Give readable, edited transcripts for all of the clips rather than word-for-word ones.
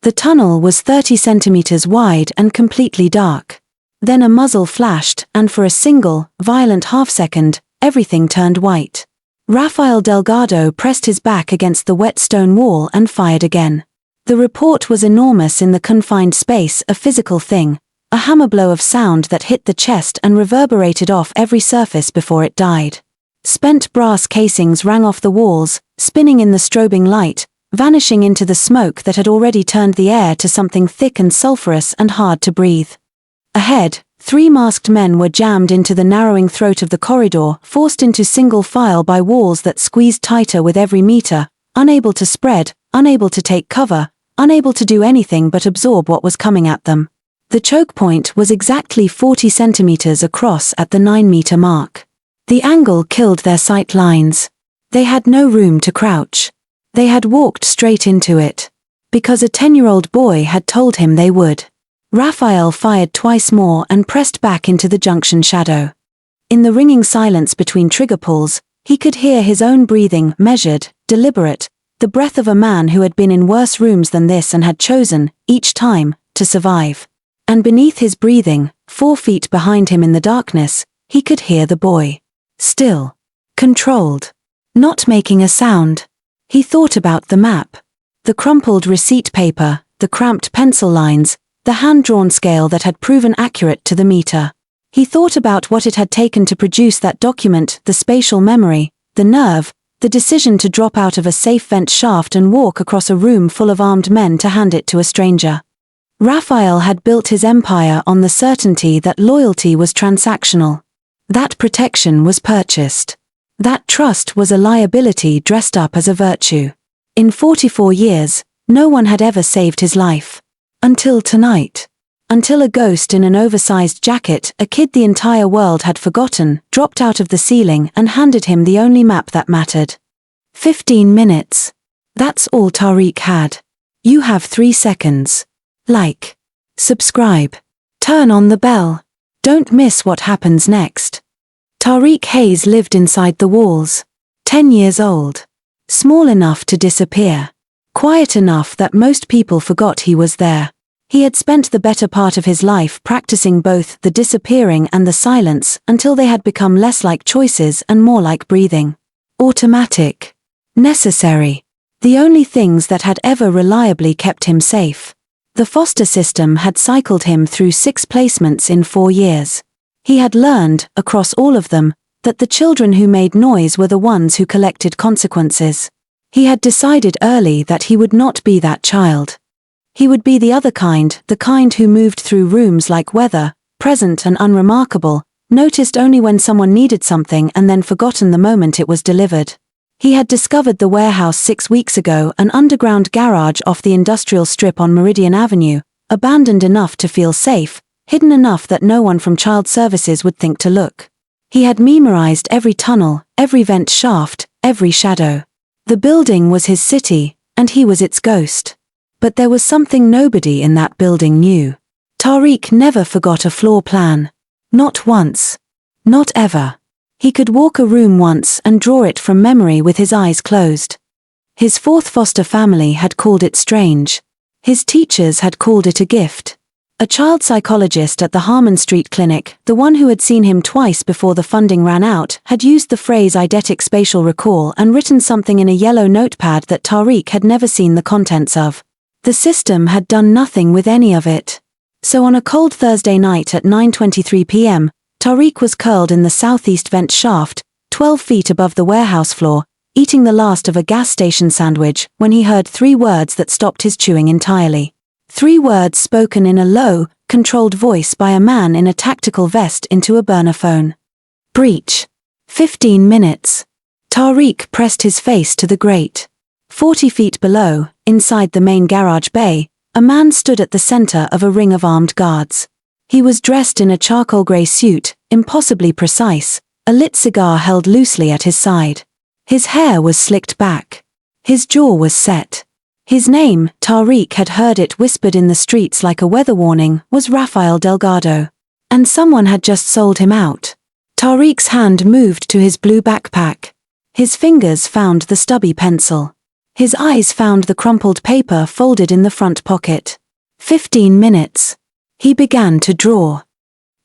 The tunnel was 30 centimeters wide and completely dark. Then a muzzle flashed, and for a single, violent half-second, everything turned white. Rafael Delgado pressed his back against the wet stone wall and fired again. The report was enormous in the confined space, a physical thing, a hammer blow of sound that hit the chest and reverberated off every surface before it died. Spent brass casings rang off the walls, spinning in the strobing light, vanishing into the smoke that had already turned the air to something thick and sulphurous and hard to breathe. Ahead, 3 masked men were jammed into the narrowing throat of the corridor, forced into single file by walls that squeezed tighter with every meter, unable to spread, unable to take cover, unable to do anything but absorb what was coming at them. The choke point was exactly 40 centimeters across at the 9-meter mark. The angle killed their sight lines. They had no room to crouch. They had walked straight into it. Because a 10-year-old boy had told him they would. Rafael fired twice more and pressed back into the junction shadow. In the ringing silence between trigger pulls, he could hear his own breathing, measured, deliberate, the breath of a man who had been in worse rooms than this and had chosen, each time, to survive. And beneath his breathing, 4 feet behind him in the darkness, he could hear the boy. Still. Controlled. Not making a sound. He thought about the map. The crumpled receipt paper, the cramped pencil lines, the hand-drawn scale that had proven accurate to the meter. He thought about what it had taken to produce that document, the spatial memory, the nerve, the decision to drop out of a safe vent shaft and walk across a room full of armed men to hand it to a stranger. Rafael had built his empire on the certainty that loyalty was transactional. That protection was purchased. That trust was a liability dressed up as a virtue. In 44 years, no one had ever saved his life. Until tonight. Until a ghost in an oversized jacket, a kid the entire world had forgotten, dropped out of the ceiling and handed him the only map that mattered. 15 minutes. That's all Tariq had. You have 3 seconds. Like. Subscribe. Turn on the bell. Don't miss what happens next. Tariq Hayes lived inside the walls. 10 years old. Small enough to disappear. Quiet enough that most people forgot he was there. He had spent the better part of his life practicing both the disappearing and the silence until they had become less like choices and more like breathing. Automatic. Necessary. The only things that had ever reliably kept him safe. The foster system had cycled him through 6 placements in 4 years. He had learned, across all of them, that the children who made noise were the ones who collected consequences. He had decided early that he would not be that child. He would be the other kind, the kind who moved through rooms like weather, present and unremarkable, noticed only when someone needed something and then forgotten the moment it was delivered. He had discovered the warehouse 6 weeks ago, an underground garage off the industrial strip on Meridian Avenue, abandoned enough to feel safe, hidden enough that no one from child services would think to look. He had memorized every tunnel, every vent shaft, every shadow. The building was his city, and he was its ghost. But there was something nobody in that building knew. Tariq never forgot a floor plan. Not once. Not ever. He could walk a room once and draw it from memory with his eyes closed. His 4th foster family had called it strange. His teachers had called it a gift. A child psychologist at the Harmon Street Clinic, the one who had seen him twice before the funding ran out, had used the phrase eidetic spatial recall and written something in a yellow notepad that Tariq had never seen the contents of. The system had done nothing with any of it. So on a cold Thursday night at 9:23 p.m., Tariq was curled in the southeast vent shaft, 12 feet above the warehouse floor, eating the last of a gas station sandwich, when he heard 3 words that stopped his chewing entirely. 3 words spoken in a low, controlled voice by a man in a tactical vest into a burner phone. Breach. 15 minutes. Tariq pressed his face to the grate. 40 feet below, inside the main garage bay, a man stood at the center of a ring of armed guards. He was dressed in a charcoal gray suit, impossibly precise, a lit cigar held loosely at his side. His hair was slicked back. His jaw was set. His name, Tariq had heard it whispered in the streets like a weather warning, was Rafael Delgado. And someone had just sold him out. Tariq's hand moved to his blue backpack. His fingers found the stubby pencil. His eyes found the crumpled paper folded in the front pocket. 15 minutes. He began to draw.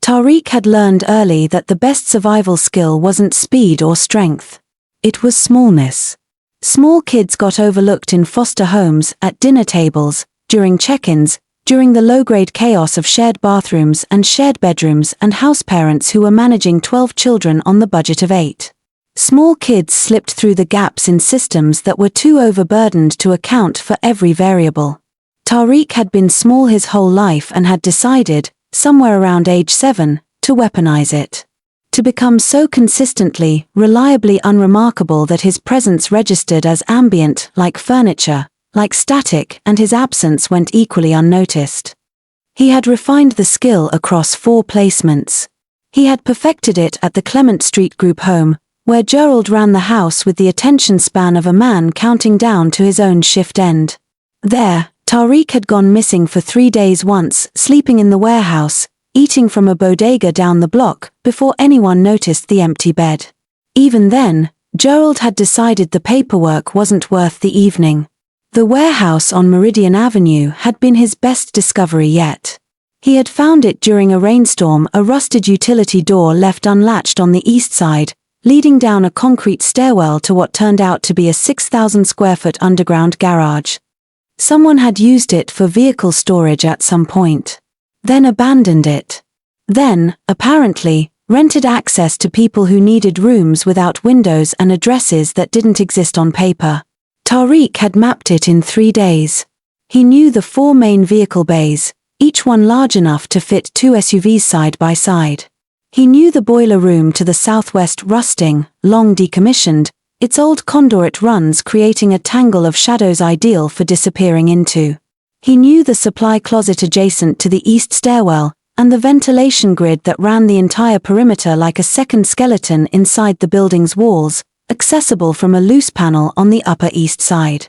Tariq had learned early that the best survival skill wasn't speed or strength. It was smallness. Small kids got overlooked in foster homes, at dinner tables, during check-ins, during the low-grade chaos of shared bathrooms and shared bedrooms, and house parents who were managing 12 children on the budget of 8. Small kids slipped through the gaps in systems that were too overburdened to account for every variable. Tariq had been small his whole life and had decided, somewhere around age 7, to weaponize it. To become so consistently, reliably unremarkable that his presence registered as ambient, like furniture, like static, and his absence went equally unnoticed. He had refined the skill across 4 placements. He had perfected it at the Clement Street group home, where Gerald ran the house with the attention span of a man counting down to his own shift end. There, Tariq had gone missing for 3 days once, sleeping in the warehouse, eating from a bodega down the block, before anyone noticed the empty bed. Even then, Gerald had decided the paperwork wasn't worth the evening. The warehouse on Meridian Avenue had been his best discovery yet. He had found it during a rainstorm, a rusted utility door left unlatched on the east side, leading down a concrete stairwell to what turned out to be a 6,000 square foot underground garage. Someone had used it for vehicle storage at some point. Then abandoned it. Then, apparently, rented access to people who needed rooms without windows and addresses that didn't exist on paper. Tariq had mapped it in 3 days. He knew the 4 main vehicle bays, each one large enough to fit 2 SUVs side by side. He knew the boiler room to the southwest rusting, long decommissioned, its old conduit runs creating a tangle of shadows ideal for disappearing into. He knew the supply closet adjacent to the east stairwell, and the ventilation grid that ran the entire perimeter like a second skeleton inside the building's walls, accessible from a loose panel on the upper east side.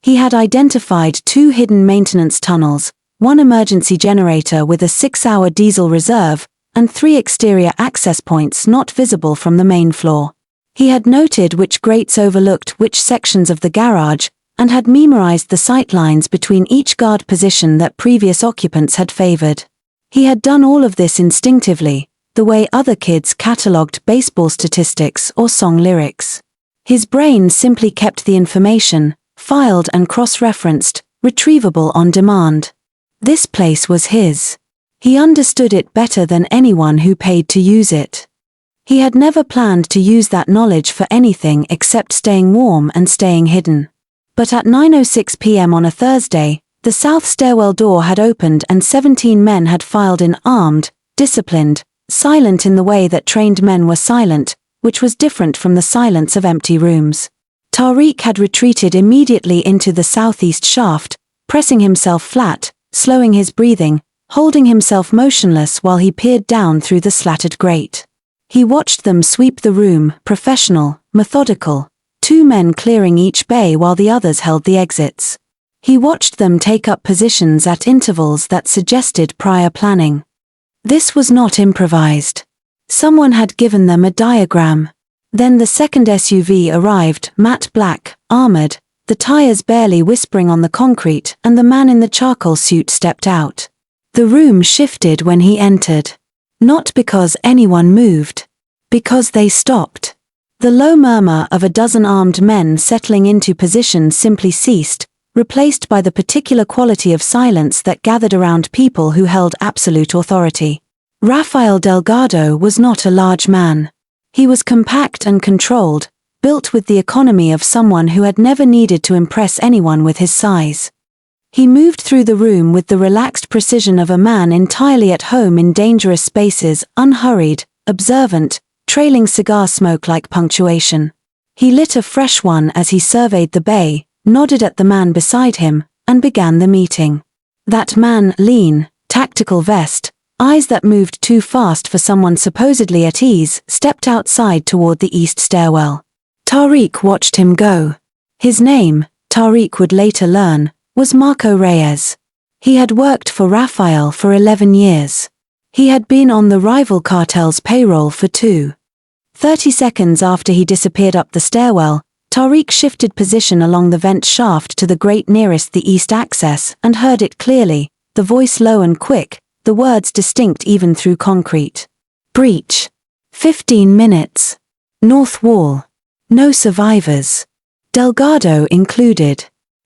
He had identified 2 hidden maintenance tunnels, 1 emergency generator with a 6-hour diesel reserve, and 3 exterior access points not visible from the main floor. He had noted which grates overlooked which sections of the garage, and had memorized the sightlines between each guard position that previous occupants had favored. He had done all of this instinctively, the way other kids catalogued baseball statistics or song lyrics. His brain simply kept the information, filed and cross-referenced, retrievable on demand. This place was his. He understood it better than anyone who paid to use it. He had never planned to use that knowledge for anything except staying warm and staying hidden. But at 9:06 p.m. on a Thursday, the south stairwell door had opened and 17 men had filed in armed, disciplined, silent in the way that trained men were silent, which was different from the silence of empty rooms. Tariq had retreated immediately into the southeast shaft, pressing himself flat, slowing his breathing, holding himself motionless while he peered down through the slatted grate. He watched them sweep the room, professional, methodical, 2 men clearing each bay while the others held the exits. He watched them take up positions at intervals that suggested prior planning. This was not improvised. Someone had given them a diagram. Then the second SUV arrived, matte black, armored, the tires barely whispering on the concrete, and the man in the charcoal suit stepped out. The room shifted when he entered. Not because anyone moved. Because they stopped. The low murmur of a dozen armed men settling into position simply ceased, replaced by the particular quality of silence that gathered around people who held absolute authority. Rafael Delgado was not a large man. He was compact and controlled, built with the economy of someone who had never needed to impress anyone with his size. He moved through the room with the relaxed precision of a man entirely at home in dangerous spaces, unhurried, observant, trailing cigar smoke like punctuation. He lit a fresh one as he surveyed the bay, nodded at the man beside him, and began the meeting. That man, lean, tactical vest, eyes that moved too fast for someone supposedly at ease, stepped outside toward the east stairwell. Tariq watched him go. His name, Tariq would later learn, was Marco Reyes. He had worked for Rafael for 11 years. He had been on the rival cartel's payroll for 30 seconds after he disappeared up the stairwell. Tariq shifted position along the vent shaft to the grate nearest the east access and heard it clearly, the voice low and quick, the words distinct even through concrete. Breach. 15 minutes. North wall. No survivors. Delgado included.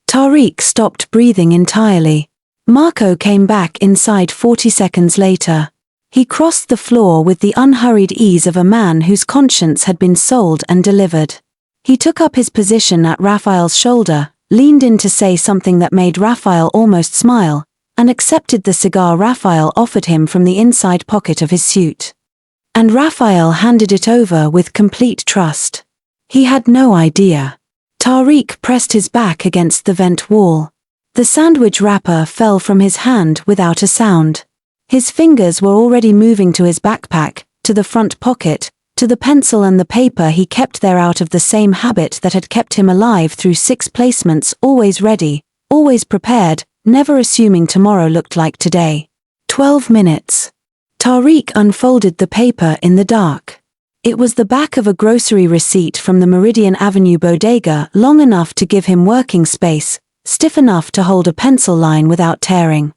Tariq stopped breathing entirely. Marco came back inside 40 seconds later. He crossed the floor with the unhurried ease of a man whose conscience had been sold and delivered. He took up his position at Raphael's shoulder, leaned in to say something that made Raphael almost smile, and accepted the cigar Raphael offered him from the inside pocket of his suit. And Raphael handed it over with complete trust. He had no idea. Tariq pressed his back against the vent wall. The sandwich wrapper fell from his hand without a sound. His fingers were already moving to his backpack, to the front pocket, to the pencil and the paper he kept there out of the same habit that had kept him alive through 6 placements, always ready, always prepared, never assuming tomorrow looked like today. 12 minutes. Tariq unfolded the paper in the dark. It was the back of a grocery receipt from the Meridian Avenue bodega, long enough to give him working space, stiff enough to hold a pencil line without tearing.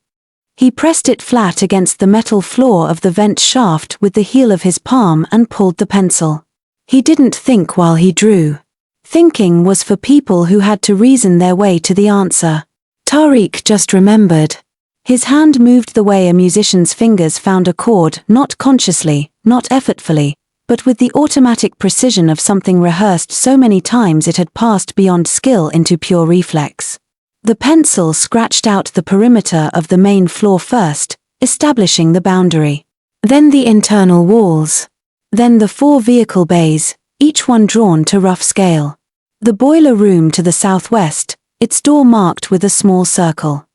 He pressed it flat against the metal floor of the vent shaft with the heel of his palm and pulled the pencil. He didn't think while he drew. Thinking was for people who had to reason their way to the answer. Tariq just remembered. His hand moved the way a musician's fingers found a chord, not consciously, not effortfully, but with the automatic precision of something rehearsed so many times it had passed beyond skill into pure reflex. The pencil scratched out the perimeter of the main floor first, establishing the boundary. Then the internal walls. Then the 4 vehicle bays, each one drawn to rough scale. The boiler room to the southwest, its door marked with a small circle.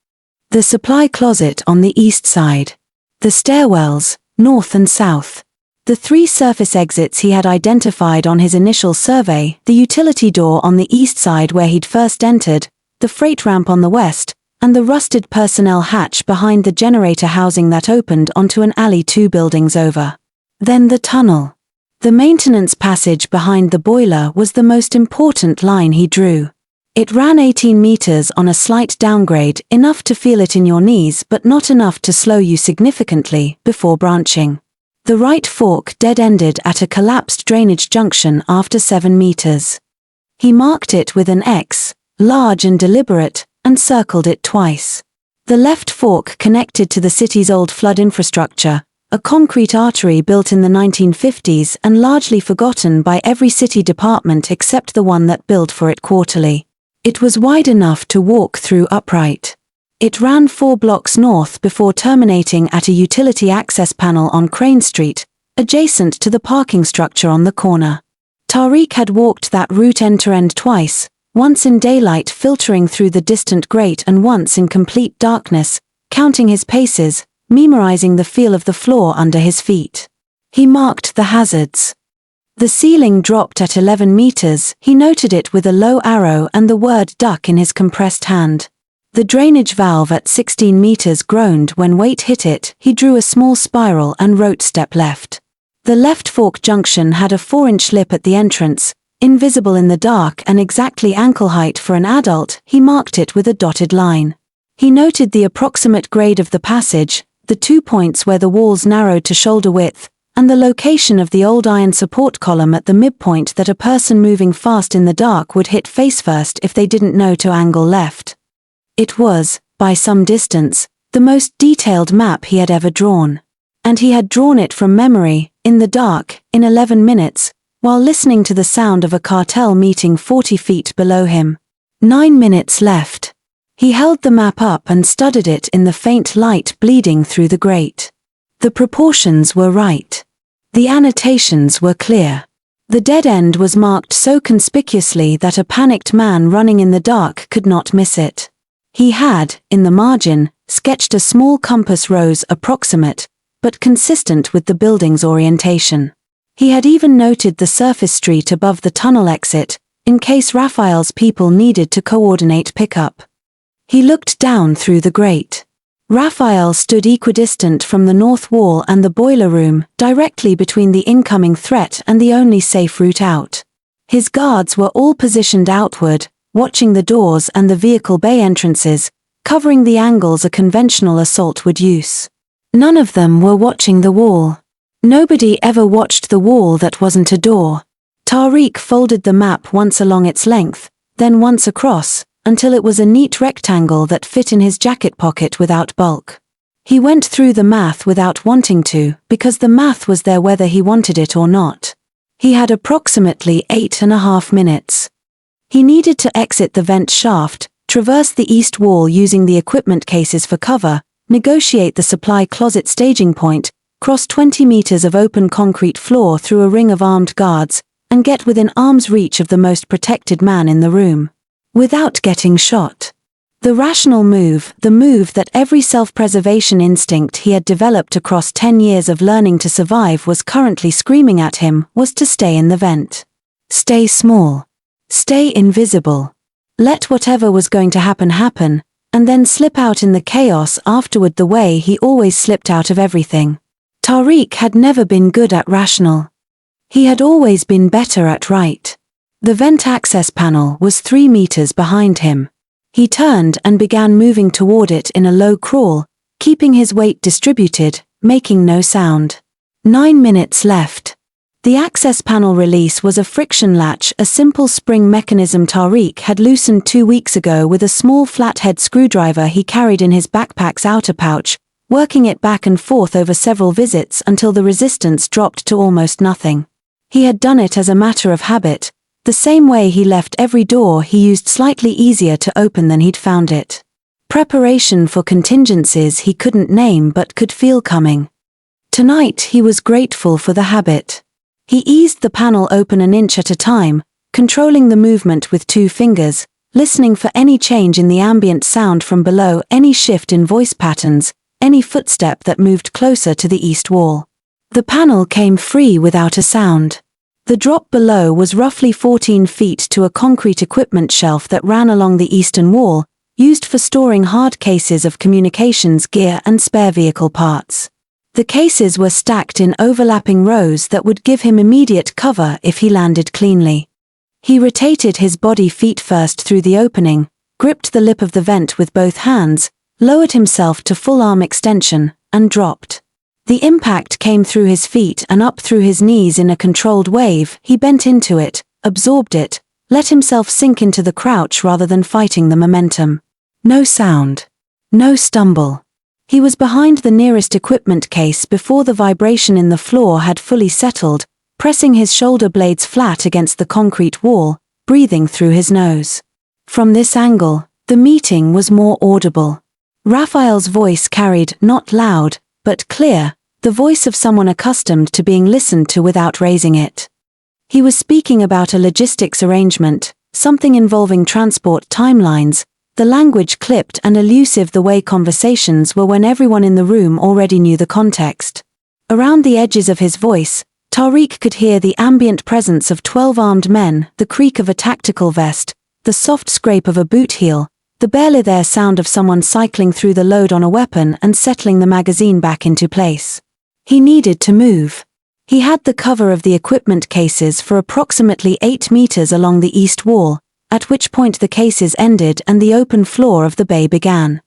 The supply closet on the east side. The stairwells, north and south. The 3 surface exits he had identified on his initial survey, the utility door on the east side where he'd first entered, the freight ramp on the west, and the rusted personnel hatch behind the generator housing that opened onto an alley 2 buildings over. Then the tunnel. The maintenance passage behind the boiler was the most important line he drew. It ran 18 meters on a slight downgrade, enough to feel it in your knees but not enough to slow you significantly, before branching. The right fork dead-ended at a collapsed drainage junction after 7 meters. He marked it with an X, large and deliberate, and circled it twice. The left fork connected to the city's old flood infrastructure, a concrete artery built in the 1950s and largely forgotten by every city department except the one that billed for it quarterly. It was wide enough to walk through upright. It ran 4 blocks north before terminating at a utility access panel on Crane Street, adjacent to the parking structure on the corner. Tariq had walked that route end-to-end twice, once in daylight filtering through the distant grate and once in complete darkness, counting his paces, memorizing the feel of the floor under his feet. He marked the hazards. The ceiling dropped at 11 meters, he noted it with a low arrow and the word duck in his compressed hand. The drainage valve at 16 meters groaned when weight hit it, he drew a small spiral and wrote step left. The left fork junction had a 4-inch lip at the entrance, invisible in the dark and exactly ankle height for an adult, he marked it with a dotted line. He noted the approximate grade of the passage, the 2 points where the walls narrowed to shoulder width, and the location of the old iron support column at the midpoint that a person moving fast in the dark would hit face first if they didn't know to angle left. It was, by some distance, the most detailed map he had ever drawn. And he had drawn it from memory, in the dark, in 11 minutes, while listening to the sound of a cartel meeting 40 feet below him. 9 minutes left. He held the map up and studied it in the faint light bleeding through the grate. The proportions were right. The annotations were clear. The dead end was marked so conspicuously that a panicked man running in the dark could not miss it. He had, in the margin, sketched a small compass rose approximate, but consistent with the building's orientation. He had even noted the surface street above the tunnel exit, in case Raphael's people needed to coordinate pickup. He looked down through the grate. Raphael stood equidistant from the north wall and the boiler room, directly between the incoming threat and the only safe route out. His guards were all positioned outward, watching the doors and the vehicle bay entrances, covering the angles a conventional assault would use. None of them were watching the wall. Nobody ever watched the wall that wasn't a door. Tariq folded the map once along its length, then once across, until it was a neat rectangle that fit in his jacket pocket without bulk. He went through the math without wanting to, because the math was there whether he wanted it or not. He had approximately 8.5 minutes. He needed to exit the vent shaft, traverse the east wall using the equipment cases for cover, negotiate the supply closet staging point, cross 20 meters of open concrete floor through a ring of armed guards, and get within arm's reach of the most protected man in the room, without getting shot. The rational move, the move that every self-preservation instinct he had developed across 10 years of learning to survive was currently screaming at him, was to stay in the vent. Stay small. Stay invisible. Let whatever was going to happen happen, and then slip out in the chaos afterward the way he always slipped out of everything. Tariq had never been good at rational. He had always been better at right. The vent access panel was 3 meters behind him. He turned and began moving toward it in a low crawl, keeping his weight distributed, making no sound. 9 minutes left. The access panel release was a friction latch, a simple spring mechanism Tariq had loosened 2 weeks ago with a small flathead screwdriver he carried in his backpack's outer pouch, working it back and forth over several visits until the resistance dropped to almost nothing. He had done it as a matter of habit, the same way he left every door he used slightly easier to open than he'd found it. Preparation for contingencies he couldn't name but could feel coming. Tonight he was grateful for the habit. He eased the panel open an inch at a time, controlling the movement with 2 fingers, listening for any change in the ambient sound from below, any shift in voice patterns, any footstep that moved closer to the east wall. The panel came free without a sound. The drop below was roughly 14 feet to a concrete equipment shelf that ran along the eastern wall, used for storing hard cases of communications gear and spare vehicle parts. The cases were stacked in overlapping rows that would give him immediate cover if he landed cleanly. He rotated his body feet first through the opening, gripped the lip of the vent with both hands, lowered himself to full arm extension, and dropped. The impact came through his feet and up through his knees in a controlled wave. He bent into it, absorbed it, let himself sink into the crouch rather than fighting the momentum. No sound. No stumble. He was behind the nearest equipment case before the vibration in the floor had fully settled, pressing his shoulder blades flat against the concrete wall, breathing through his nose. From this angle, the meeting was more audible. Raphael's voice carried, not loud, but clear, the voice of someone accustomed to being listened to without raising it. He was speaking about a logistics arrangement, something involving transport timelines, the language clipped and elusive the way conversations were when everyone in the room already knew the context. Around the edges of his voice, Tariq could hear the ambient presence of 12 armed men, the creak of a tactical vest, the soft scrape of a boot heel, the barely there sound of someone cycling through the load on a weapon and settling the magazine back into place. He needed to move. He had the cover of the equipment cases for approximately 8 meters along the east wall, at which point the cases ended and the open floor of the bay began.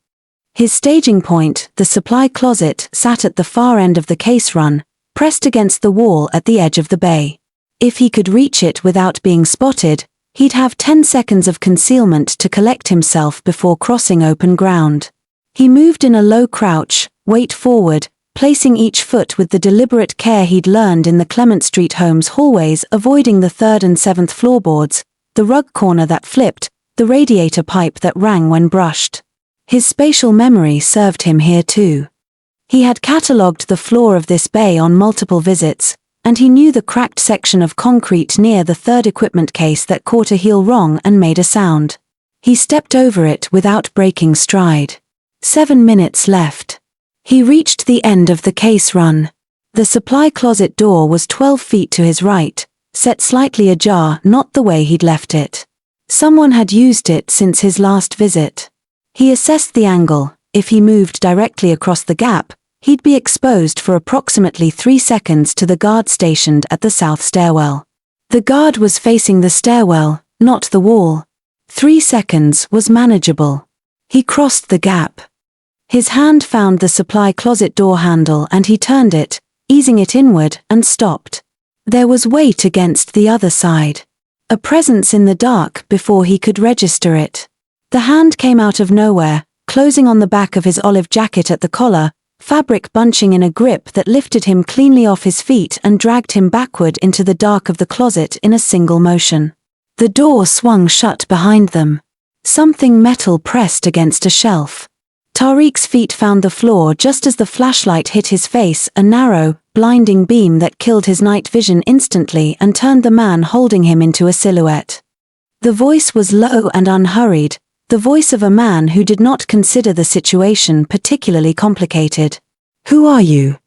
His staging point, the supply closet, sat at the far end of the case run, pressed against the wall at the edge of the bay. If he could reach it without being spotted, he'd have 10 seconds of concealment to collect himself before crossing open ground. He moved in a low crouch, weight forward, placing each foot with the deliberate care he'd learned in the Clement Street home's hallways, avoiding the 3rd and 7th floorboards, the rug corner that flipped, the radiator pipe that rang when brushed. His spatial memory served him here too. He had catalogued the floor of this bay on multiple visits, and he knew the cracked section of concrete near the 3rd equipment case that caught a heel wrong and made a sound. He stepped over it without breaking stride. 7 minutes left. He reached the end of the case run. The supply closet door was 12 feet to his right, set slightly ajar, not the way he'd left it. Someone had used it since his last visit. He assessed the angle. If he moved directly across the gap, he'd be exposed for approximately 3 seconds to the guard stationed at the south stairwell. The guard was facing the stairwell, not the wall. 3 seconds was manageable. He crossed the gap. His hand found the supply closet door handle and he turned it, easing it inward, and stopped. There was weight against the other side. A presence in the dark before he could register it. The hand came out of nowhere, closing on the back of his olive jacket at the collar, fabric bunching in a grip that lifted him cleanly off his feet and dragged him backward into the dark of the closet in a single motion. The door swung shut behind them. Something metal pressed against a shelf. Tariq's feet found the floor just as the flashlight hit his face, a narrow, blinding beam that killed his night vision instantly and turned the man holding him into a silhouette. The voice was low and unhurried, the voice of a man who did not consider the situation particularly complicated. "Who are you?"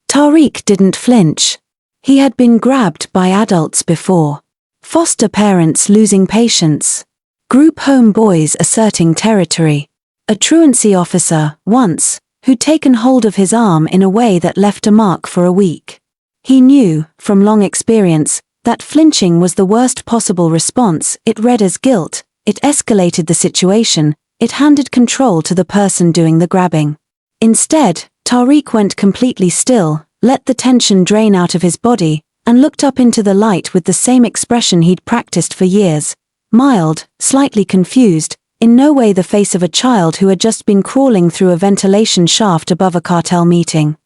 Tariq didn't flinch. He had been grabbed by adults before. Foster parents losing patience. Group home boys asserting territory. A truancy officer, once, who'd taken hold of his arm in a way that left a mark for a week. He knew, from long experience, that flinching was the worst possible response. It read as guilt, it escalated the situation, it handed control to the person doing the grabbing. Instead, Tariq went completely still, let the tension drain out of his body, and looked up into the light with the same expression he'd practiced for years. Mild, slightly confused, in no way the face of a child who had just been crawling through a ventilation shaft above a cartel meeting.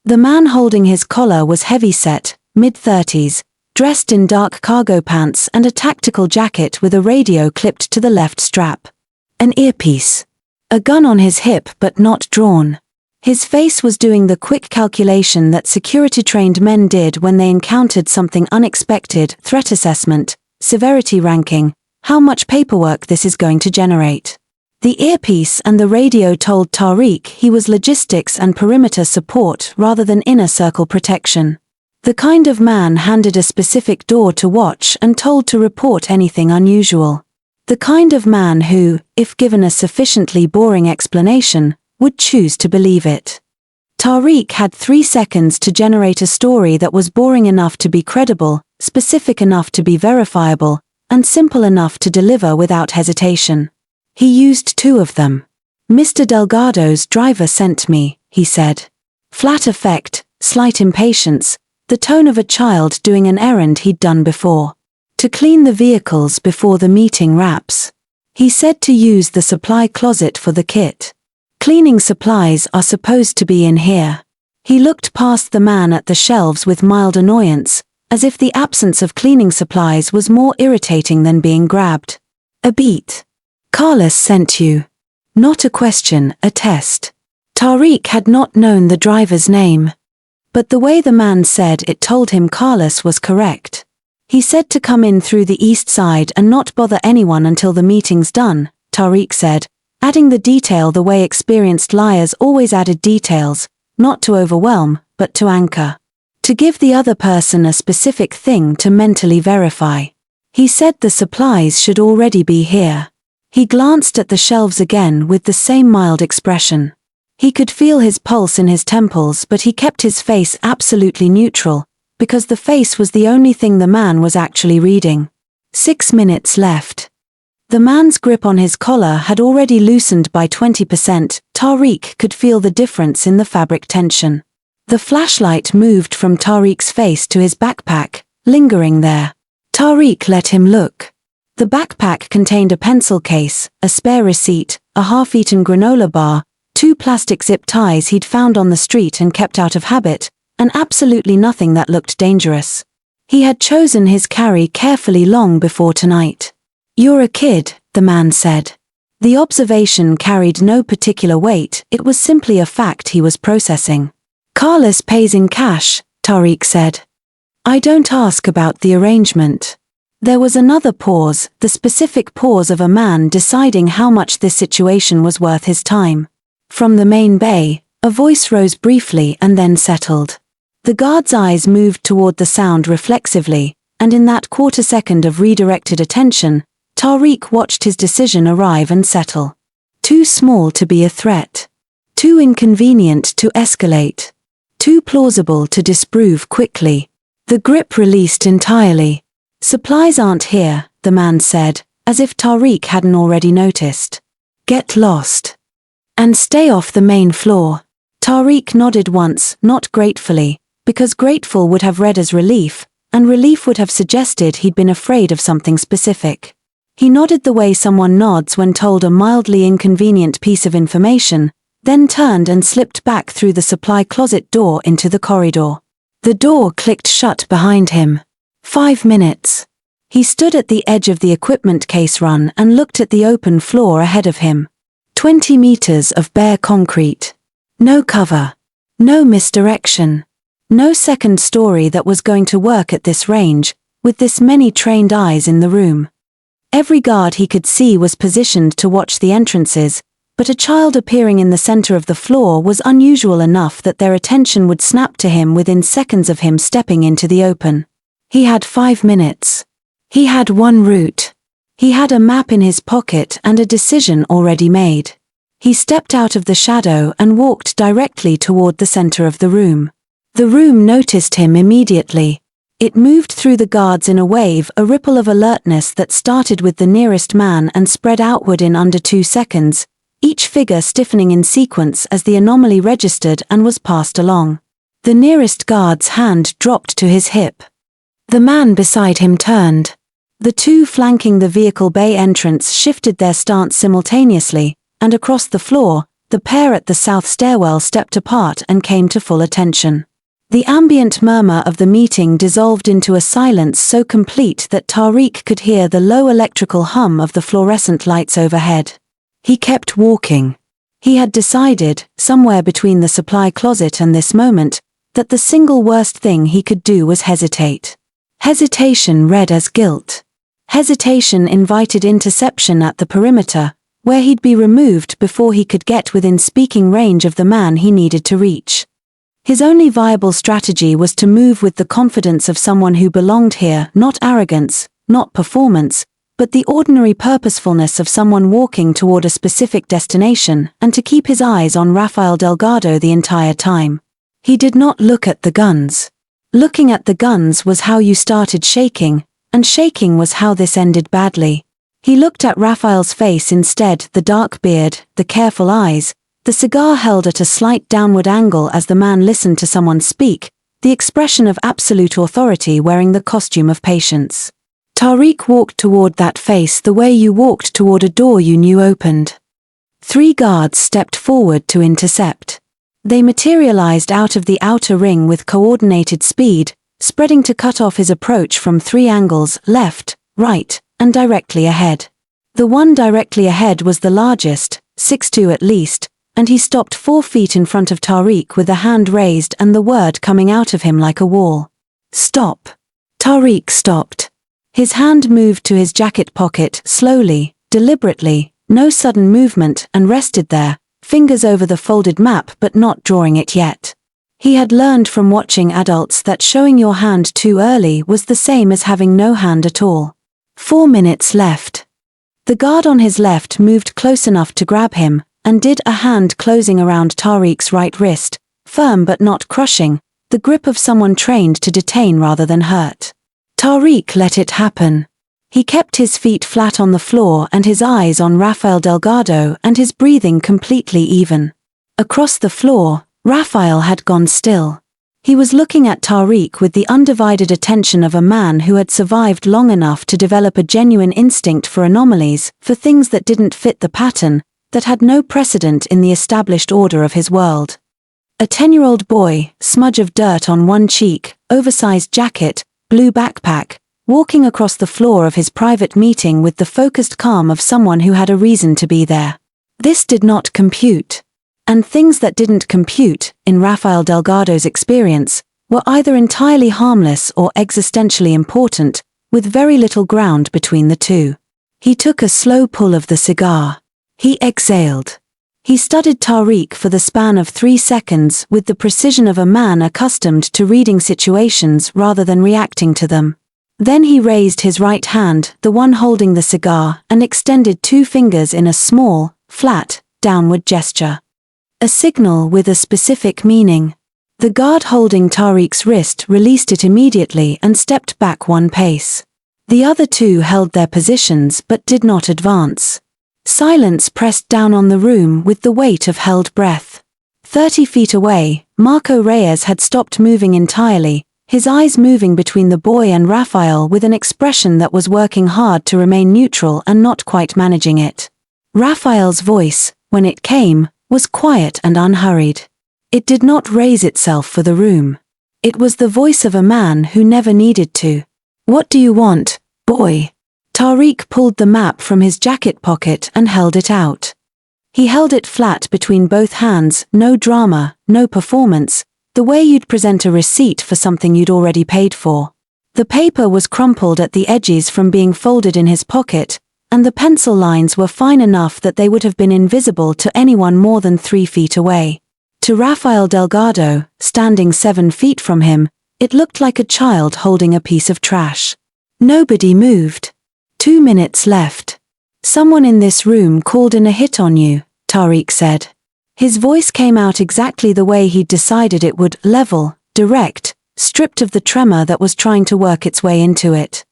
The man holding his collar was heavy-set, mid-30s, dressed in dark cargo pants and a tactical jacket with a radio clipped to the left strap. An earpiece. A gun on his hip but not drawn. His face was doing the quick calculation that security-trained men did when they encountered something unexpected: threat assessment, severity ranking, how much paperwork this is going to generate. The earpiece and the radio told Tariq he was logistics and perimeter support rather than inner circle protection. The kind of man handed a specific door to watch and told to report anything unusual. The kind of man who, if given a sufficiently boring explanation, would choose to believe it. Tariq had 3 seconds to generate a story that was boring enough to be credible, specific enough to be verifiable, and simple enough to deliver without hesitation. He used 2 of them. "Mr. Delgado's driver sent me," he said. Flat effect, slight impatience, the tone of a child doing an errand he'd done before. "To clean the vehicles before the meeting wraps. He said to use the supply closet for the kit. Cleaning supplies are supposed to be in here." He looked past the man at the shelves with mild annoyance, as if the absence of cleaning supplies was more irritating than being grabbed. "A beat. Carlos sent you." Not a question, a test. Tariq had not known the driver's name. But the way the man said it told him Carlos was correct. "He said to come in through the east side and not bother anyone until the meeting's done," Tariq said, adding the detail the way experienced liars always added details, not to overwhelm, but to anchor. To give the other person a specific thing to mentally verify. He said the supplies should already be here. He glanced at the shelves again with the same mild expression. He could feel his pulse in his temples, but he kept his face absolutely neutral, because the face was the only thing the man was actually reading. 6 minutes left. The man's grip on his collar had already loosened by 20%. Tariq could feel the difference in the fabric tension. The flashlight moved from Tariq's face to his backpack, lingering there. Tariq let him look. The backpack contained a pencil case, a spare receipt, a half-eaten granola bar, 2 plastic zip ties he'd found on the street and kept out of habit, and absolutely nothing that looked dangerous. He had chosen his carry carefully long before tonight. "You're a kid," the man said. The observation carried no particular weight, it was simply a fact he was processing. "Carlos pays in cash," Tariq said. "I don't ask about the arrangement." There was another pause, the specific pause of a man deciding how much this situation was worth his time. From the main bay, a voice rose briefly and then settled. The guard's eyes moved toward the sound reflexively, and in that quarter second of redirected attention, Tariq watched his decision arrive and settle. Too small to be a threat. Too inconvenient to escalate. Too plausible to disprove quickly. The grip released entirely. "Supplies aren't here," the man said, as if Tariq hadn't already noticed. "Get lost. And stay off the main floor." Tariq nodded once, not gratefully, because grateful would have read as relief, and relief would have suggested he'd been afraid of something specific. He nodded the way someone nods when told a mildly inconvenient piece of information, then turned and slipped back through the supply closet door into the corridor. The door clicked shut behind him. 5 minutes. He stood at the edge of the equipment case run and looked at the open floor ahead of him. 20 meters of bare concrete. No cover. No misdirection. No second story that was going to work at this range, with this many trained eyes in the room. Every guard he could see was positioned to watch the entrances, but a child appearing in the center of the floor was unusual enough that their attention would snap to him within seconds of him stepping into the open. He had 5 minutes. He had one route. He had a map in his pocket and a decision already made. He stepped out of the shadow and walked directly toward the center of the room. The room noticed him immediately. It moved through the guards in a wave, a ripple of alertness that started with the nearest man and spread outward in under 2 seconds, each figure stiffening in sequence as the anomaly registered and was passed along. The nearest guard's hand dropped to his hip. The man beside him turned. The two flanking the vehicle bay entrance shifted their stance simultaneously, and across the floor, the pair at the south stairwell stepped apart and came to full attention. The ambient murmur of the meeting dissolved into a silence so complete that Tariq could hear the low electrical hum of the fluorescent lights overhead. He kept walking. He had decided, somewhere between the supply closet and this moment, that the single worst thing he could do was hesitate. Hesitation read as guilt. Hesitation invited interception at the perimeter, where he'd be removed before he could get within speaking range of the man he needed to reach. His only viable strategy was to move with the confidence of someone who belonged here, not arrogance, not performance, but the ordinary purposefulness of someone walking toward a specific destination, and to keep his eyes on Rafael Delgado the entire time. He did not look at the guns. Looking at the guns was how you started shaking, and shaking was how this ended badly. He looked at Rafael's face instead, the dark beard, the careful eyes, the cigar held at a slight downward angle as the man listened to someone speak, the expression of absolute authority wearing the costume of patience. Tariq walked toward that face the way you walked toward a door you knew opened. 3 guards stepped forward to intercept. They materialized out of the outer ring with coordinated speed, spreading to cut off his approach from 3 angles, left, right, and directly ahead. The one directly ahead was the largest, 6'2" at least, and he stopped 4 feet in front of Tariq with a hand raised and the word coming out of him like a wall. "Stop." Tariq stopped. His hand moved to his jacket pocket, slowly, deliberately, no sudden movement, and rested there, fingers over the folded map but not drawing it yet. He had learned from watching adults that showing your hand too early was the same as having no hand at all. 4 minutes left. The guard on his left moved close enough to grab him, and did a hand closing around Tariq's right wrist, firm but not crushing, the grip of someone trained to detain rather than hurt. Tariq let it happen. He kept his feet flat on the floor and his eyes on Rafael Delgado and his breathing completely even. Across the floor, Rafael had gone still. He was looking at Tariq with the undivided attention of a man who had survived long enough to develop a genuine instinct for anomalies, for things that didn't fit the pattern, that had no precedent in the established order of his world. A 10-year-old boy, smudge of dirt on one cheek, oversized jacket, blue backpack, walking across the floor of his private meeting with the focused calm of someone who had a reason to be there. This did not compute. And things that didn't compute, in Rafael Delgado's experience, were either entirely harmless or existentially important, with very little ground between the two. He took a slow pull of the cigar. He exhaled. He studied Tariq for the span of 3 seconds with the precision of a man accustomed to reading situations rather than reacting to them. Then he raised his right hand, the one holding the cigar, and extended 2 fingers in a small, flat, downward gesture. A signal with a specific meaning. The guard holding Tariq's wrist released it immediately and stepped back one pace. The other two held their positions but did not advance. Silence pressed down on the room with the weight of held breath. 30 feet away, Marco Reyes had stopped moving entirely, his eyes moving between the boy and Raphael with an expression that was working hard to remain neutral and not quite managing it. Raphael's voice, when it came, was quiet and unhurried. It did not raise itself for the room. It was the voice of a man who never needed to. "What do you want, boy?" Tariq pulled the map from his jacket pocket and held it out. He held it flat between both hands, no drama, no performance, the way you'd present a receipt for something you'd already paid for. The paper was crumpled at the edges from being folded in his pocket, and the pencil lines were fine enough that they would have been invisible to anyone more than 3 feet away. To Rafael Delgado, standing 7 feet from him, it looked like a child holding a piece of trash. Nobody moved. 2 minutes left. "Someone in this room called in a hit on you," Tariq said. His voice came out exactly the way he'd decided it would, level, direct, stripped of the tremor that was trying to work its way into it.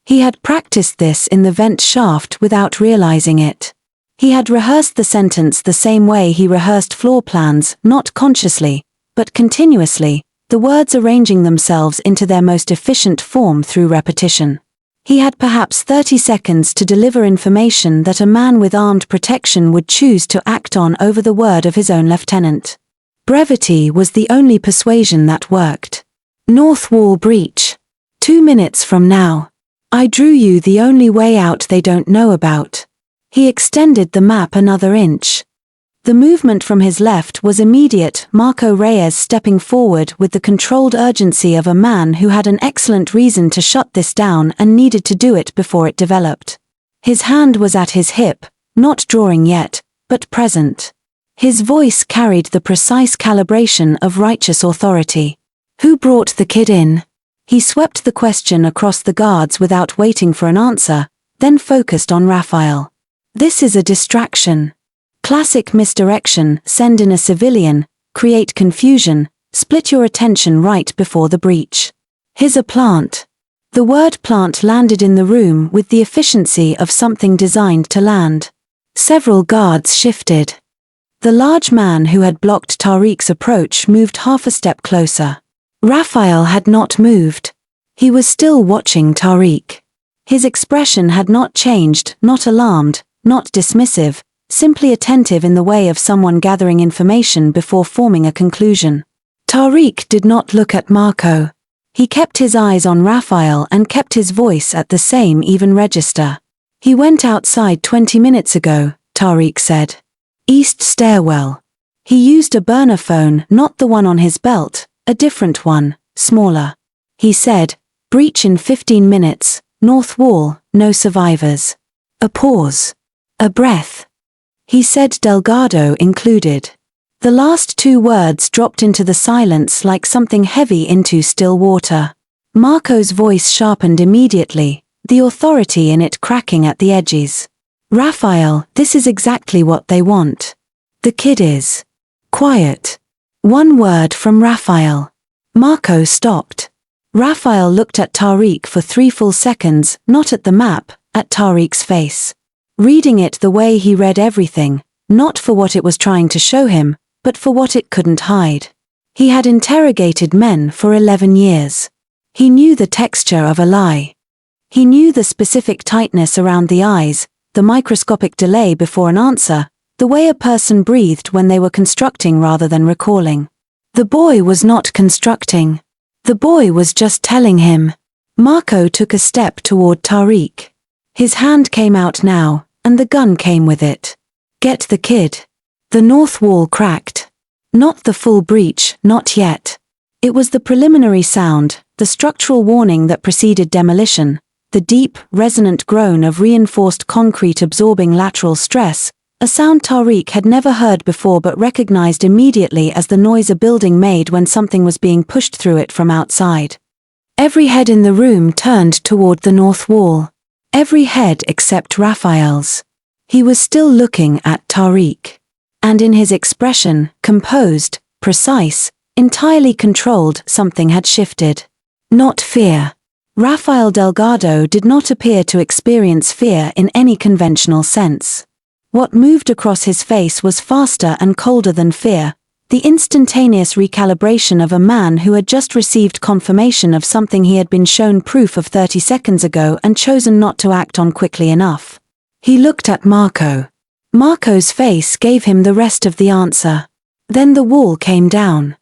He had practiced this in the vent shaft without realizing it. He had rehearsed the sentence the same way he rehearsed floor plans, not consciously, but continuously, the words arranging themselves into their most efficient form through repetition. He had perhaps 30 seconds to deliver information that a man with armed protection would choose to act on over the word of his own lieutenant. Brevity was the only persuasion that worked. "North wall breach. 2 minutes from now. I drew you the only way out they don't know about." He extended the map another inch. The movement from his left was immediate, Marco Reyes stepping forward with the controlled urgency of a man who had an excellent reason to shut this down and needed to do it before it developed. His hand was at his hip, not drawing yet, but present. His voice carried the precise calibration of righteous authority. "Who brought the kid in?" He swept the question across the guards without waiting for an answer, then focused on Raphael. "This is a distraction. Classic misdirection, send in a civilian, create confusion, split your attention right before the breach. Here's a plant." The word plant landed in the room with the efficiency of something designed to land. Several guards shifted. The large man who had blocked Tariq's approach moved half a step closer. Raphael had not moved. He was still watching Tariq. His expression had not changed, not alarmed, not dismissive, simply attentive in the way of someone gathering information before forming a conclusion. Tariq did not look at Marco. He kept his eyes on Raphael and kept his voice at the same even register. "He went outside 20 minutes ago," Tariq said. "East stairwell. He used a burner phone, not the one on his belt, a different one, smaller. He said, breach in 15 minutes, north wall, no survivors." A pause. A breath. He said Delgado included. The last 2 words dropped into the silence like something heavy into still water. Marco's voice sharpened immediately, the authority in it cracking at the edges. "Raphael, this is exactly what they want. The kid is quiet." 1 word from Raphael. Marco stopped. Raphael looked at Tariq for 3 full seconds, not at the map, at Tariq's face. Reading it the way he read everything, not for what it was trying to show him, but for what it couldn't hide. He had interrogated men for 11 years. He knew the texture of a lie. He knew the specific tightness around the eyes, the microscopic delay before an answer, the way a person breathed when they were constructing rather than recalling. The boy was not constructing. The boy was just telling him. Marco took a step toward Tariq. His hand came out now, and the gun came with it. "Get the kid." The north wall cracked. Not the full breach, not yet. It was the preliminary sound, the structural warning that preceded demolition, the deep, resonant groan of reinforced concrete absorbing lateral stress, a sound Tariq had never heard before but recognized immediately as the noise a building made when something was being pushed through it from outside. Every head in the room turned toward the north wall. Every head except Raphael's. He was still looking at Tariq. And in his expression, composed, precise, Entirely controlled, something had shifted. Not fear. Rafael Delgado did not appear to experience fear in any conventional sense. What moved across his face was faster and colder than fear, the instantaneous recalibration of a man who had just received confirmation of something he had been shown proof of 30 seconds ago and chosen not to act on quickly enough. He looked at Marco. Marco's face gave him the rest of the answer. Then the wall came down.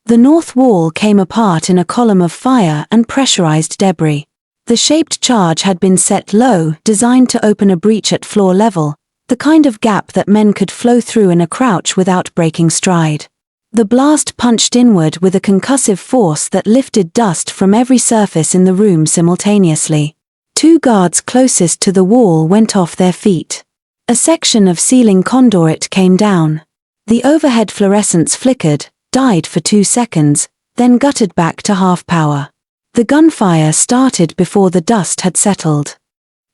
The north wall came apart in a column of fire and pressurized debris. The shaped charge had been set low, designed to open a breach at floor level, the kind of gap that men could flow through in a crouch without breaking stride. The blast punched inward with a concussive force that lifted dust from every surface in the room simultaneously. Two guards closest to the wall went off their feet. A section of ceiling conduit came down. The overhead fluorescence flickered, died for 2 seconds, then gutted back to half power. The gunfire started before the dust had settled.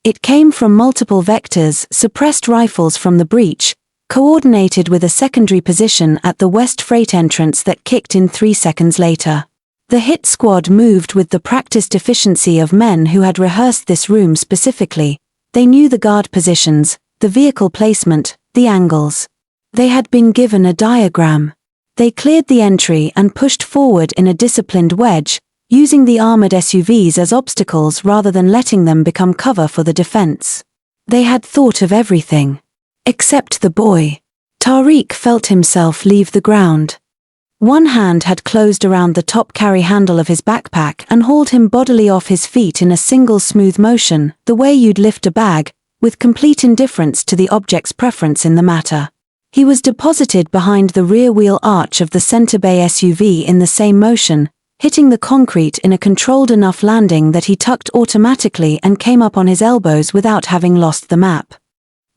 It came from multiple vectors, suppressed rifles from the breach, coordinated with a secondary position at the west freight entrance that kicked in 3 seconds later. The hit squad moved with the practiced efficiency of men who had rehearsed this room specifically. They knew the guard positions, the vehicle placement, the angles. They had been given a diagram. They cleared the entry and pushed forward in a disciplined wedge, using the armored SUVs as obstacles rather than letting them become cover for the defense. They had thought of everything. Except the boy. Tariq felt himself leave the ground. One hand had closed around the top carry handle of his backpack and hauled him bodily off his feet in a single smooth motion, the way you'd lift a bag, with complete indifference to the object's preference in the matter. He was deposited behind the rear wheel arch of the center bay SUV in the same motion, hitting the concrete in a controlled enough landing that he tucked automatically and came up on his elbows without having lost the map.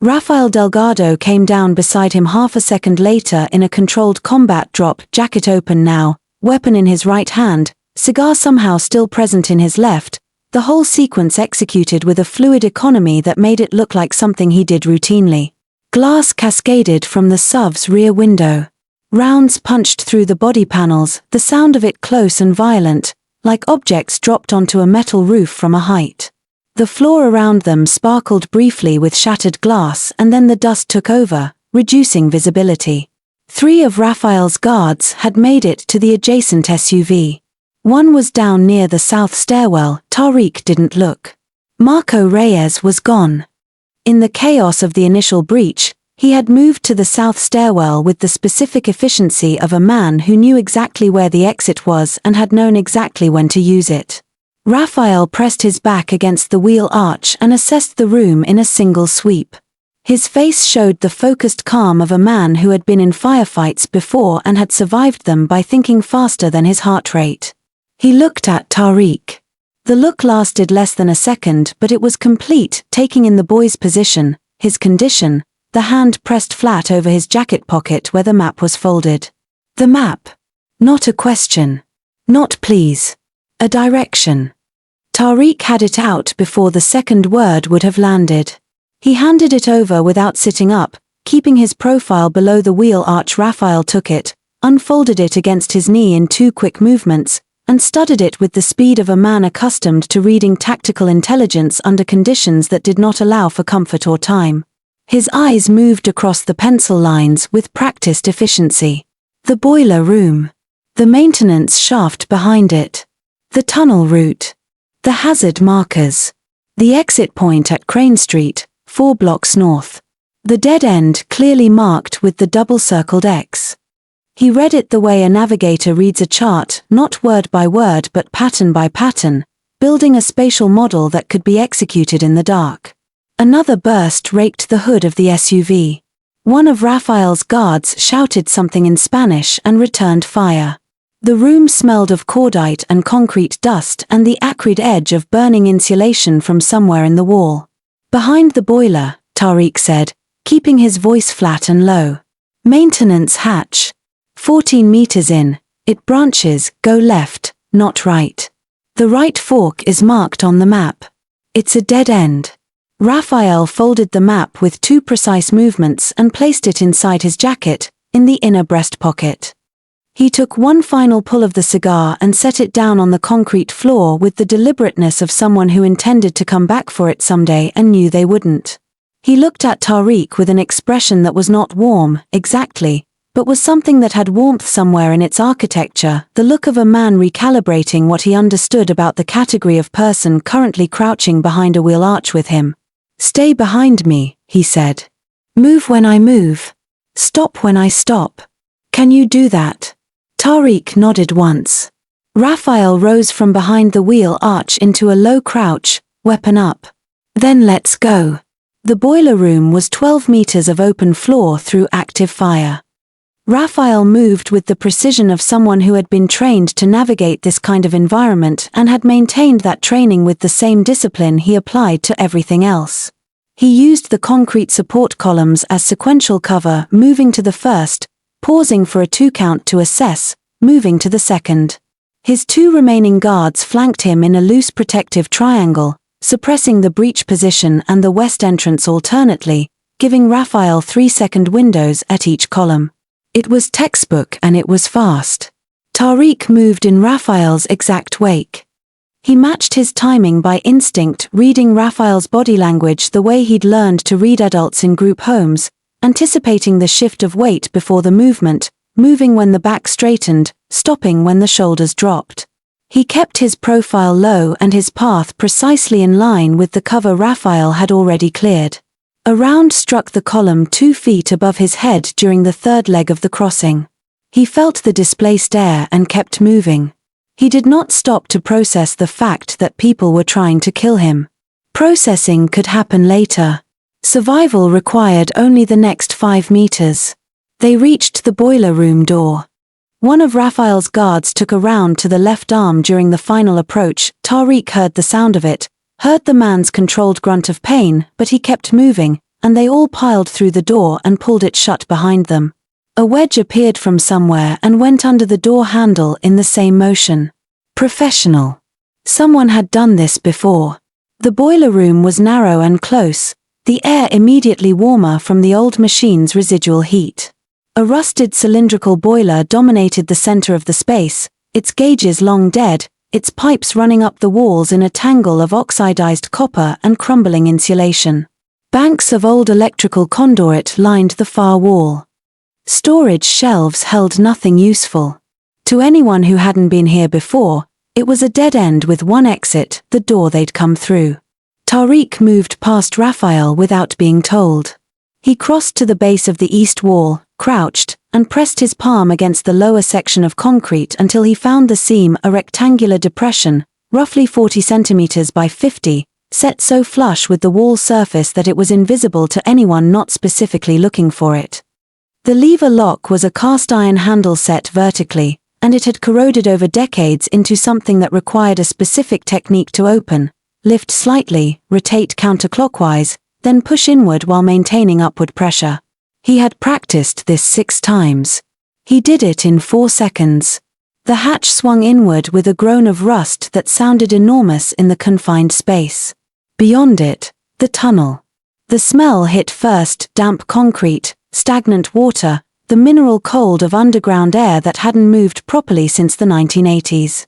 Rafael Delgado came down beside him half a second later in a controlled combat drop, jacket open now, weapon in his right hand, cigar somehow still present in his left, the whole sequence executed with a fluid economy that made it look like something he did routinely. Glass cascaded from the SUV's rear window. Rounds punched through the body panels, the sound of it close and violent, like objects dropped onto a metal roof from a height. The floor around them sparkled briefly with shattered glass and then the dust took over, reducing visibility. 3 of Rafael's guards had made it to the adjacent SUV. One was down near the south stairwell. Tariq didn't look. Marco Reyes was gone. In the chaos of the initial breach, he had moved to the south stairwell with the specific efficiency of a man who knew exactly where the exit was and had known exactly when to use it. Rafael pressed his back against the wheel arch and assessed the room in a single sweep. His face showed the focused calm of a man who had been in firefights before and had survived them by thinking faster than his heart rate. He looked at Tariq. The look lasted less than a second, but it was complete, taking in the boy's position, his condition, the hand pressed flat over his jacket pocket where the map was folded. The map. Not a question. Not please. A direction. Tariq had it out before the second word would have landed. He handed it over without sitting up, keeping his profile below the wheel arch. Rafael took it, unfolded it against his knee in 2 quick movements, and studied it with the speed of a man accustomed to reading tactical intelligence under conditions that did not allow for comfort or time. His eyes moved across the pencil lines with practiced efficiency. The boiler room. The maintenance shaft behind it. The tunnel route. The hazard markers. The exit point at Crane Street, 4 blocks north. The dead end clearly marked with the double-circled X. He read it the way a navigator reads a chart, not word by word but pattern by pattern, building a spatial model that could be executed in the dark. Another burst raked the hood of the SUV. One of Rafael's guards shouted something in Spanish and returned fire. The room smelled of cordite and concrete dust and the acrid edge of burning insulation from somewhere in the wall. Behind the boiler, Tariq said, keeping his voice flat and low. Maintenance hatch. 14 meters in, it branches, go left, not right. The right fork is marked on the map. It's a dead end. Rafael folded the map with 2 precise movements and placed it inside his jacket, in the inner breast pocket. He took one final pull of the cigar and set it down on the concrete floor with the deliberateness of someone who intended to come back for it someday and knew they wouldn't. He looked at Tariq with an expression that was not warm, exactly, but was something that had warmth somewhere in its architecture, the look of a man recalibrating what he understood about the category of person currently crouching behind a wheel arch with him. "Stay behind me," he said. "Move when I move. Stop when I stop. Can you do that?" Tariq nodded once. Raphael rose from behind the wheel arch into a low crouch, weapon up. "Then let's go." The boiler room was 12 meters of open floor through active fire. Raphael moved with the precision of someone who had been trained to navigate this kind of environment and had maintained that training with the same discipline he applied to everything else. He used the concrete support columns as sequential cover, moving to the first, pausing for a 2 count to assess, moving to the second. His 2 remaining guards flanked him in a loose protective triangle, suppressing the breach position and the west entrance alternately, giving Raphael 3-second windows at each column. It was textbook and it was fast. Tariq moved in Raphael's exact wake. He matched his timing by instinct, reading Raphael's body language the way he'd learned to read adults in group homes, anticipating the shift of weight before the movement, moving when the back straightened, stopping when the shoulders dropped. He kept his profile low and his path precisely in line with the cover Raphael had already cleared. A round struck the column 2 feet above his head during the third leg of the crossing. He felt the displaced air and kept moving. He did not stop to process the fact that people were trying to kill him. Processing could happen later. Survival required only the next 5 meters. They reached the boiler room door. One of Raphael's guards took a round to the left arm during the final approach. Tariq heard the sound of it, heard the man's controlled grunt of pain, but he kept moving, and they all piled through the door and pulled it shut behind them. A wedge appeared from somewhere and went under the door handle in the same motion. Professional. Someone had done this before. The boiler room was narrow and close, the air immediately warmer from the old machine's residual heat. A rusted cylindrical boiler dominated the center of the space, its gauges long dead, its pipes running up the walls in a tangle of oxidized copper and crumbling insulation. Banks of old electrical conduit lined the far wall. Storage shelves held nothing useful. To anyone who hadn't been here before, it was a dead end with one exit, the door they'd come through. Tariq moved past Raphael without being told. He crossed to the base of the east wall, crouched, and pressed his palm against the lower section of concrete until he found the seam, a rectangular depression, roughly 40 centimeters by 50, set so flush with the wall surface that it was invisible to anyone not specifically looking for it. The lever lock was a cast iron handle set vertically, and it had corroded over decades into something that required a specific technique to open: lift slightly, rotate counterclockwise, then push inward while maintaining upward pressure. He had practiced this 6 times. He did it in 4 seconds. The hatch swung inward with a groan of rust that sounded enormous in the confined space. Beyond it, the tunnel. The smell hit first: damp concrete, stagnant water, the mineral cold of underground air that hadn't moved properly since the 1980s.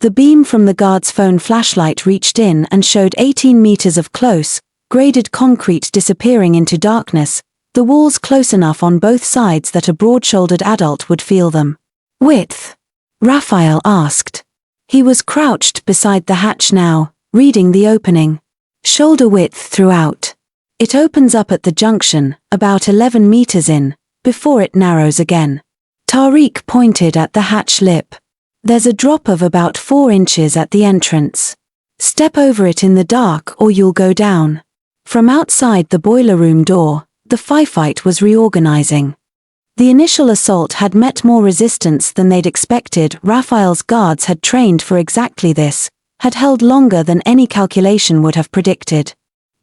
The beam from the guard's phone flashlight reached in and showed 18 meters of close, graded concrete disappearing into darkness, the walls close enough on both sides that a broad-shouldered adult would feel them. "Width?" Raphael asked. He was crouched beside the hatch now, reading the opening. "Shoulder width throughout. It opens up at the junction, about 11 meters in, before it narrows again." Tariq pointed at the hatch lip. "There's a drop of about 4 inches at the entrance. Step over it in the dark or you'll go down." From outside the boiler room door, the firefight was reorganizing. The initial assault had met more resistance than they'd expected. Raphael's guards had trained for exactly this, had held longer than any calculation would have predicted.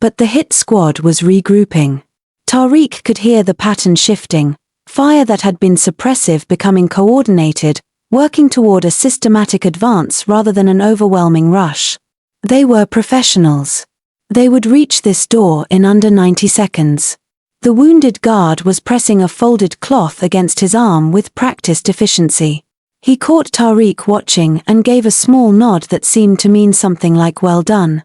But the hit squad was regrouping. Tariq could hear the pattern shifting, fire that had been suppressive becoming coordinated, working toward a systematic advance rather than an overwhelming rush. They were professionals. They would reach this door in under 90 seconds. The wounded guard was pressing a folded cloth against his arm with practiced efficiency. He caught Tariq watching and gave a small nod that seemed to mean something like "well done."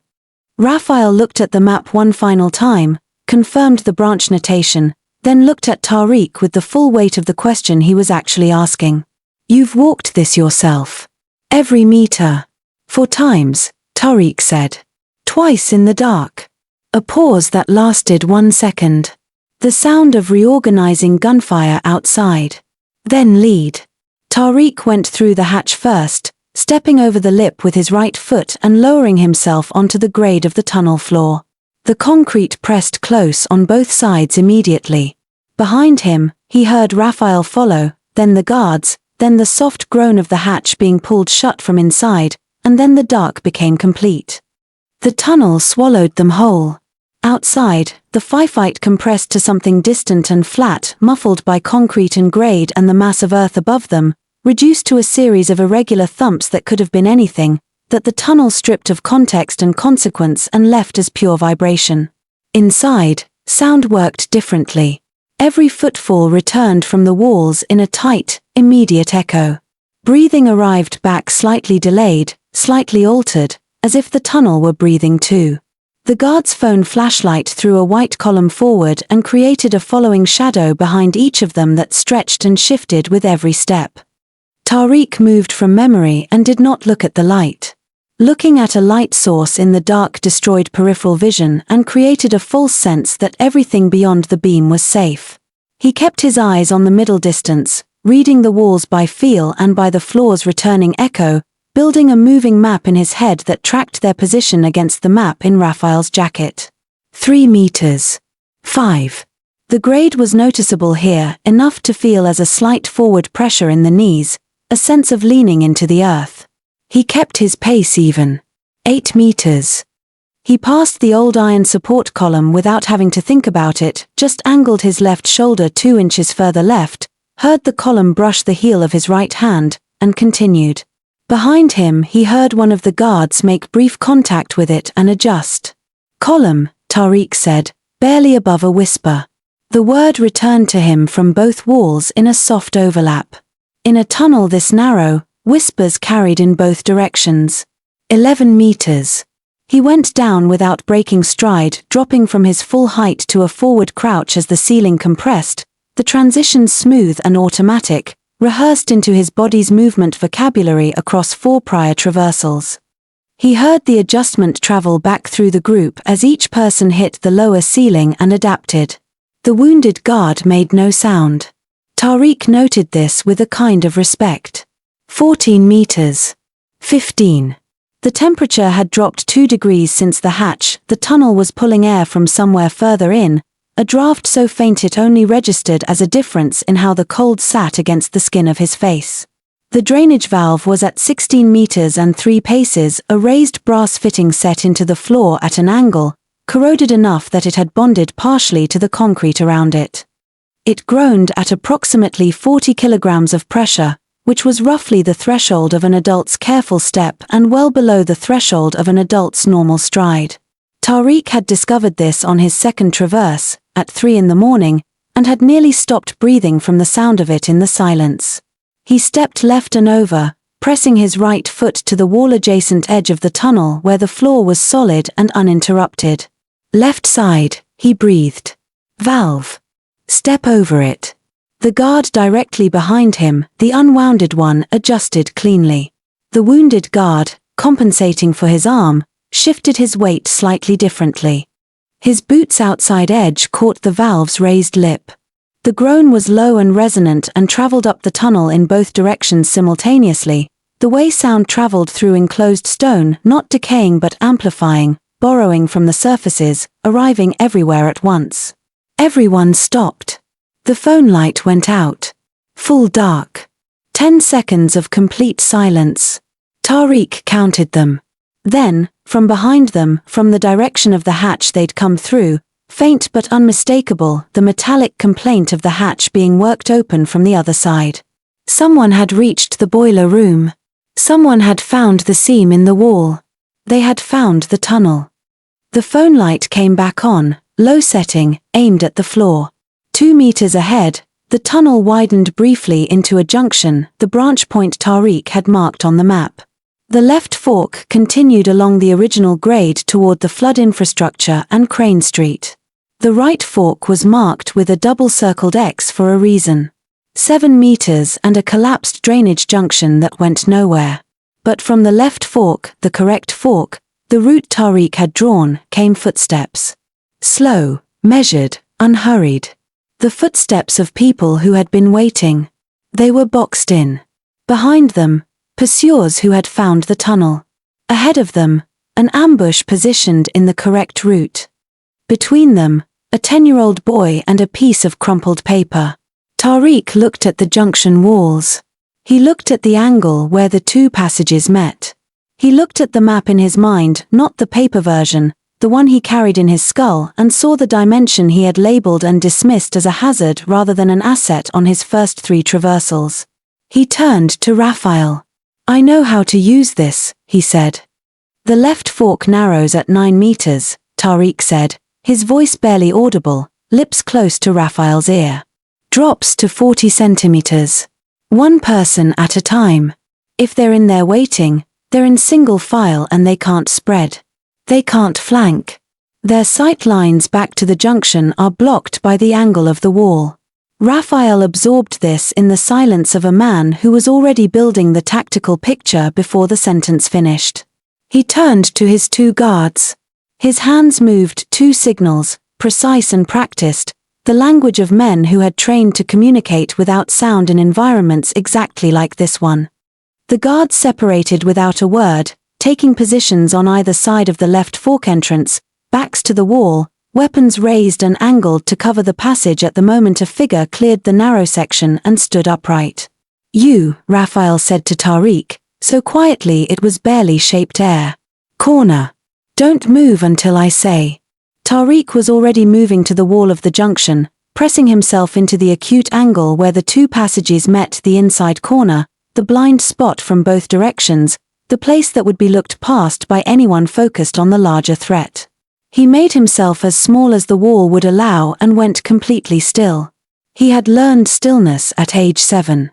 Raphael looked at the map one final time, confirmed the branch notation, then looked at Tariq with the full weight of the question he was actually asking. "You've walked this yourself?" "Every meter." "4 times," Tariq said. "Twice in the dark." A pause that lasted 1 second. The sound of reorganizing gunfire outside. "Then lead." Tariq went through the hatch first, stepping over the lip with his right foot and lowering himself onto the grade of the tunnel floor. The concrete pressed close on both sides immediately. Behind him, he heard Raphael follow, then the guards, then the soft groan of the hatch being pulled shut from inside, and then the dark became complete. The tunnel swallowed them whole. Outside, the firefight compressed to something distant and flat, muffled by concrete and grade and the mass of earth above them, reduced to a series of irregular thumps that could have been anything, that the tunnel stripped of context and consequence and left as pure vibration. Inside, sound worked differently. Every footfall returned from the walls in a tight, immediate echo. Breathing arrived back slightly delayed, slightly altered, as if the tunnel were breathing too. The guard's phone flashlight threw a white column forward and created a following shadow behind each of them that stretched and shifted with every step. Tariq moved from memory and did not look at the light. Looking at a light source in the dark destroyed peripheral vision and created a false sense that everything beyond the beam was safe. He kept his eyes on the middle distance, reading the walls by feel and by the floor's returning echo, building a moving map in his head that tracked their position against the map in Raphael's jacket. 3 meters. 5. The grade was noticeable here, enough to feel as a slight forward pressure in the knees, a sense of leaning into the earth. He kept his pace even. 8 meters. He passed the old iron support column without having to think about it, just angled his left shoulder 2 inches further left, heard the column brush the heel of his right hand, and continued. Behind him he heard one of the guards make brief contact with it and adjust. "Column," Tariq said, barely above a whisper. The word returned to him from both walls in a soft overlap. In a tunnel this narrow, whispers carried in both directions. 11 meters. He went down without breaking stride, dropping from his full height to a forward crouch as the ceiling compressed, the transition smooth and automatic, rehearsed into his body's movement vocabulary across 4 prior traversals. He heard the adjustment travel back through the group as each person hit the lower ceiling and adapted. The wounded guard made no sound. Tariq noted this with a kind of respect. 14 meters. 15. The temperature had dropped 2 degrees since the hatch, the tunnel was pulling air from somewhere further in, a draft so faint it only registered as a difference in how the cold sat against the skin of his face. The drainage valve was at 16 meters and 3 paces, a raised brass fitting set into the floor at an angle, corroded enough that it had bonded partially to the concrete around it. It groaned at approximately 40 kilograms of pressure, which was roughly the threshold of an adult's careful step and well below the threshold of an adult's normal stride. Tariq had discovered this on his second traverse, at 3 in the morning, and had nearly stopped breathing from the sound of it in the silence. He stepped left and over, pressing his right foot to the wall-adjacent edge of the tunnel where the floor was solid and uninterrupted. "Left side," he breathed. "Valve. Step over it." The guard directly behind him, the unwounded one, adjusted cleanly. The wounded guard, compensating for his arm, shifted his weight slightly differently. His boot's outside edge caught the valve's raised lip. The groan was low and resonant and traveled up the tunnel in both directions simultaneously, the way sound traveled through enclosed stone, not decaying but amplifying, borrowing from the surfaces, arriving everywhere at once. Everyone stopped. The phone light went out. Full dark. 10 seconds of complete silence. Tariq counted them. Then, from behind them, from the direction of the hatch they'd come through, faint but unmistakable, the metallic complaint of the hatch being worked open from the other side. Someone had reached the boiler room. Someone had found the seam in the wall. They had found the tunnel. The phone light came back on, low setting, aimed at the floor. 2 meters ahead, the tunnel widened briefly into a junction, the branch point Tariq had marked on the map. The left fork continued along the original grade toward the flood infrastructure and Crane Street. The right fork was marked with a double-circled X for a reason. 7 meters and a collapsed drainage junction that went nowhere. But from the left fork, the correct fork, the route Tariq had drawn, came footsteps. Slow, measured, unhurried. The footsteps of people who had been waiting. They were boxed in. Behind them, pursuers who had found the tunnel. Ahead of them, an ambush positioned in the correct route. Between them, a 10-year-old boy and a piece of crumpled paper. Tariq looked at the junction walls. He looked at the angle where the 2 passages met. He looked at the map in his mind, not the paper version, the one he carried in his skull, and saw the dimension he had labeled and dismissed as a hazard rather than an asset on his first 3 traversals. He turned to Raphael. "I know how to use this," he said. "The left fork narrows at 9 meters, Tariq said, his voice barely audible, lips close to Raphael's ear. "Drops to 40 centimeters. 1 person at a time. If they're in there waiting, they're in single file and they can't spread. They can't flank. Their sight lines back to the junction are blocked by the angle of the wall." Raphael absorbed this in the silence of a man who was already building the tactical picture before the sentence finished. He turned to his 2 guards. His hands moved 2 signals, precise and practiced, the language of men who had trained to communicate without sound in environments exactly like this one. The guards separated without a word, taking positions on either side of the left fork entrance, backs to the wall, weapons raised and angled to cover the passage at the moment a figure cleared the narrow section and stood upright. "You," Raphael said to Tariq, so quietly it was barely shaped air. "Corner. Don't move until I say." Tariq was already moving to the wall of the junction, pressing himself into the acute angle where the 2 passages met, the inside corner, the blind spot from both directions, the place that would be looked past by anyone focused on the larger threat. He made himself as small as the wall would allow and went completely still. He had learned stillness at age 7.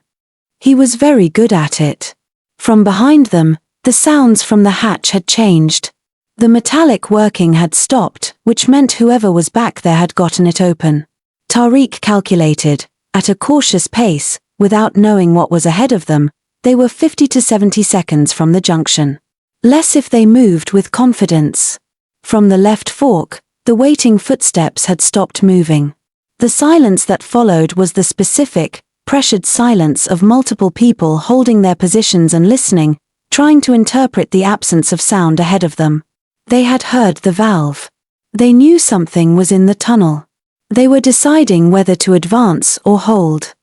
He was very good at it. From behind them, the sounds from the hatch had changed. The metallic working had stopped, which meant whoever was back there had gotten it open. Tariq calculated, at a cautious pace, without knowing what was ahead of them, they were 50 to 70 seconds from the junction. Less if they moved with confidence. From the left fork, the waiting footsteps had stopped moving. The silence that followed was the specific, pressured silence of multiple people holding their positions and listening, trying to interpret the absence of sound ahead of them. They had heard the valve. They knew something was in the tunnel. They were deciding whether to advance or hold.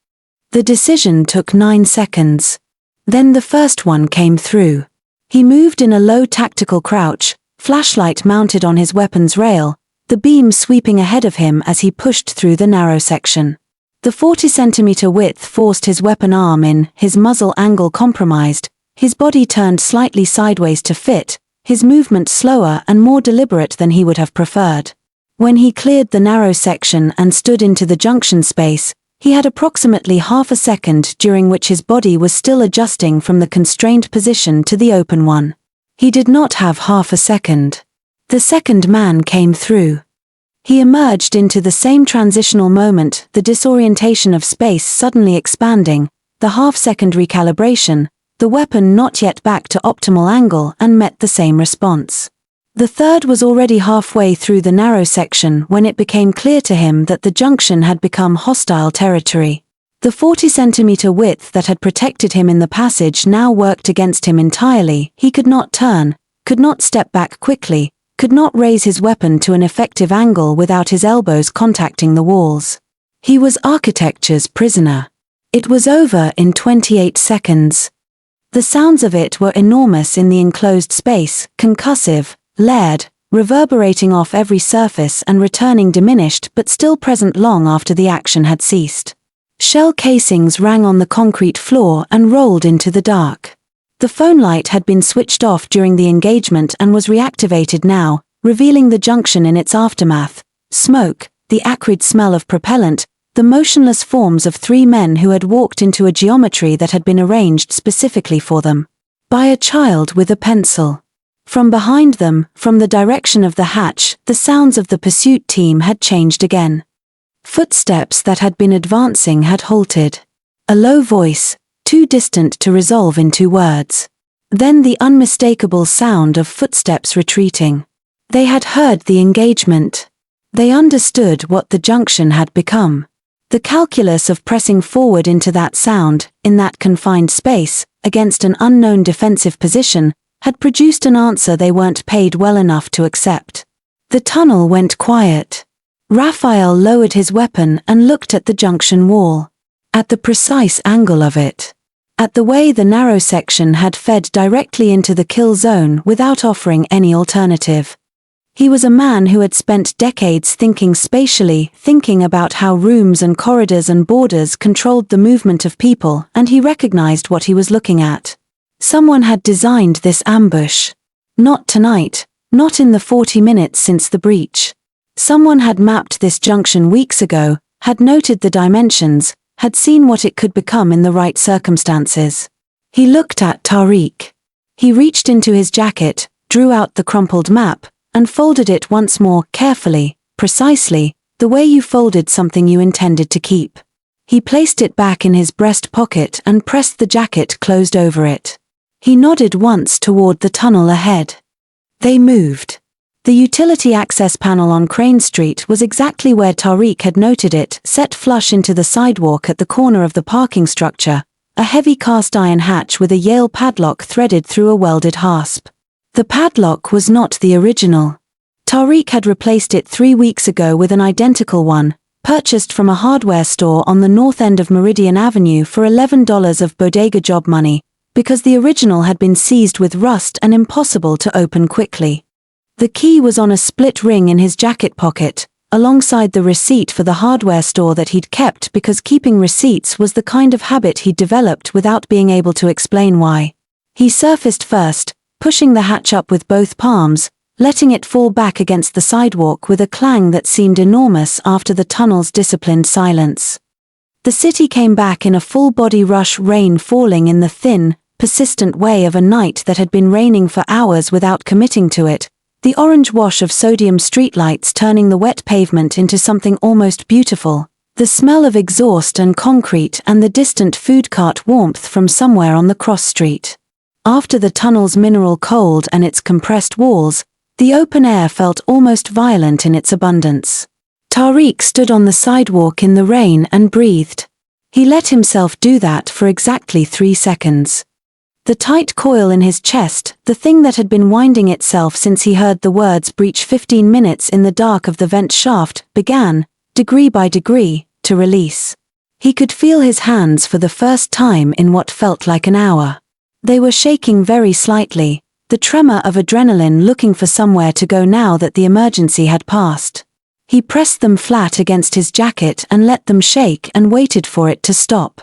The decision took 9 seconds. Then the first one came through. He moved in a low tactical crouch, flashlight mounted on his weapon's rail, the beam sweeping ahead of him as he pushed through the narrow section. The 40-centimeter width forced his weapon arm in, his muzzle angle compromised, his body turned slightly sideways to fit, his movement slower and more deliberate than he would have preferred. When he cleared the narrow section and stood into the junction space, he had approximately half a second during which his body was still adjusting from the constrained position to the open one. He did not have half a second. The second man came through. He emerged into the same transitional moment, the disorientation of space suddenly expanding, the half-second recalibration, the weapon not yet back to optimal angle, and met the same response. The third was already halfway through the narrow section when it became clear to him that the junction had become hostile territory. The 40-centimeter width that had protected him in the passage now worked against him entirely. He could not turn, could not step back quickly, could not raise his weapon to an effective angle without his elbows contacting the walls. He was architecture's prisoner. It was over in 28 seconds. The sounds of it were enormous in the enclosed space, concussive, layered, reverberating off every surface and returning diminished but still present long after the action had ceased. Shell casings rang on the concrete floor and rolled into the dark. The phone light had been switched off during the engagement and was reactivated now, revealing the junction in its aftermath, Smoke, the acrid smell of propellant, the motionless forms of 3 men who had walked into a geometry that had been arranged specifically for them by a child with a pencil. From behind them, from the direction of the hatch, the sounds of the pursuit team had changed again. Footsteps that had been advancing had halted. A low voice, too distant to resolve into words. Then the unmistakable sound of footsteps retreating. They had heard the engagement. They understood what the junction had become. The calculus of pressing forward into that sound, in that confined space, against an unknown defensive position, had produced an answer they weren't paid well enough to accept. The tunnel went quiet. Raphael lowered his weapon and looked at the junction wall. At the precise angle of it. At the way the narrow section had fed directly into the kill zone without offering any alternative. He was a man who had spent decades thinking spatially, thinking about how rooms and corridors and borders controlled the movement of people, and he recognized what he was looking at. Someone had designed this ambush. Not tonight, not in the 40 minutes since the breach. Someone had mapped this junction weeks ago, had noted the dimensions, had seen what it could become in the right circumstances. He looked at Tariq. He reached into his jacket, drew out the crumpled map, and folded it once more, carefully, precisely, the way you folded something you intended to keep. He placed it back in his breast pocket and pressed the jacket closed over it. He nodded once toward the tunnel ahead. They moved. The utility access panel on Crane Street was exactly where Tariq had noted it, set flush into the sidewalk at the corner of the parking structure, a heavy cast-iron hatch with a Yale padlock threaded through a welded hasp. The padlock was not the original. Tariq had replaced it 3 weeks ago with an identical one, purchased from a hardware store on the north end of Meridian Avenue for $11 of bodega job money, because the original had been seized with rust and impossible to open quickly. The key was on a split ring in his jacket pocket, alongside the receipt for the hardware store that he'd kept because keeping receipts was the kind of habit he'd developed without being able to explain why. He surfaced first, pushing the hatch up with both palms, letting it fall back against the sidewalk with a clang that seemed enormous after the tunnel's disciplined silence. The city came back in a full-body rush, rain falling in the thin, persistent way of a night that had been raining for hours without committing to it, the orange wash of sodium streetlights turning the wet pavement into something almost beautiful, the smell of exhaust and concrete and the distant food cart warmth from somewhere on the cross street. After the tunnel's mineral cold and its compressed walls, the open air felt almost violent in its abundance. Tariq stood on the sidewalk in the rain and breathed. He let himself do that for exactly 3 seconds. The tight coil in his chest, the thing that had been winding itself since he heard the words breach 15 minutes in the dark of the vent shaft, began, degree by degree, to release. He could feel his hands for the first time in what felt like an hour. They were shaking very slightly, the tremor of adrenaline looking for somewhere to go now that the emergency had passed. He pressed them flat against his jacket and let them shake and waited for it to stop.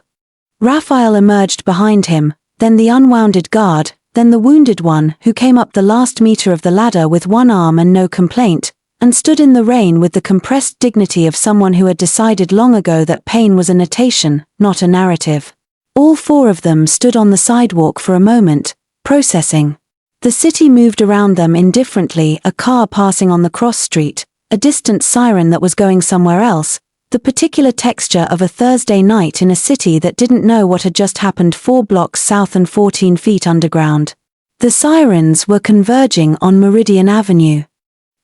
Raphael emerged behind him, then the unwounded guard, then the wounded one who came up the last meter of the ladder with one arm and no complaint, and stood in the rain with the compressed dignity of someone who had decided long ago that pain was a notation, not a narrative. All 4 of them stood on the sidewalk for a moment, processing. The city moved around them indifferently, a car passing on the cross street, a distant siren that was going somewhere else, the particular texture of a Thursday night in a city that didn't know what had just happened 4 blocks south and 14 feet underground. The sirens were converging on Meridian Avenue.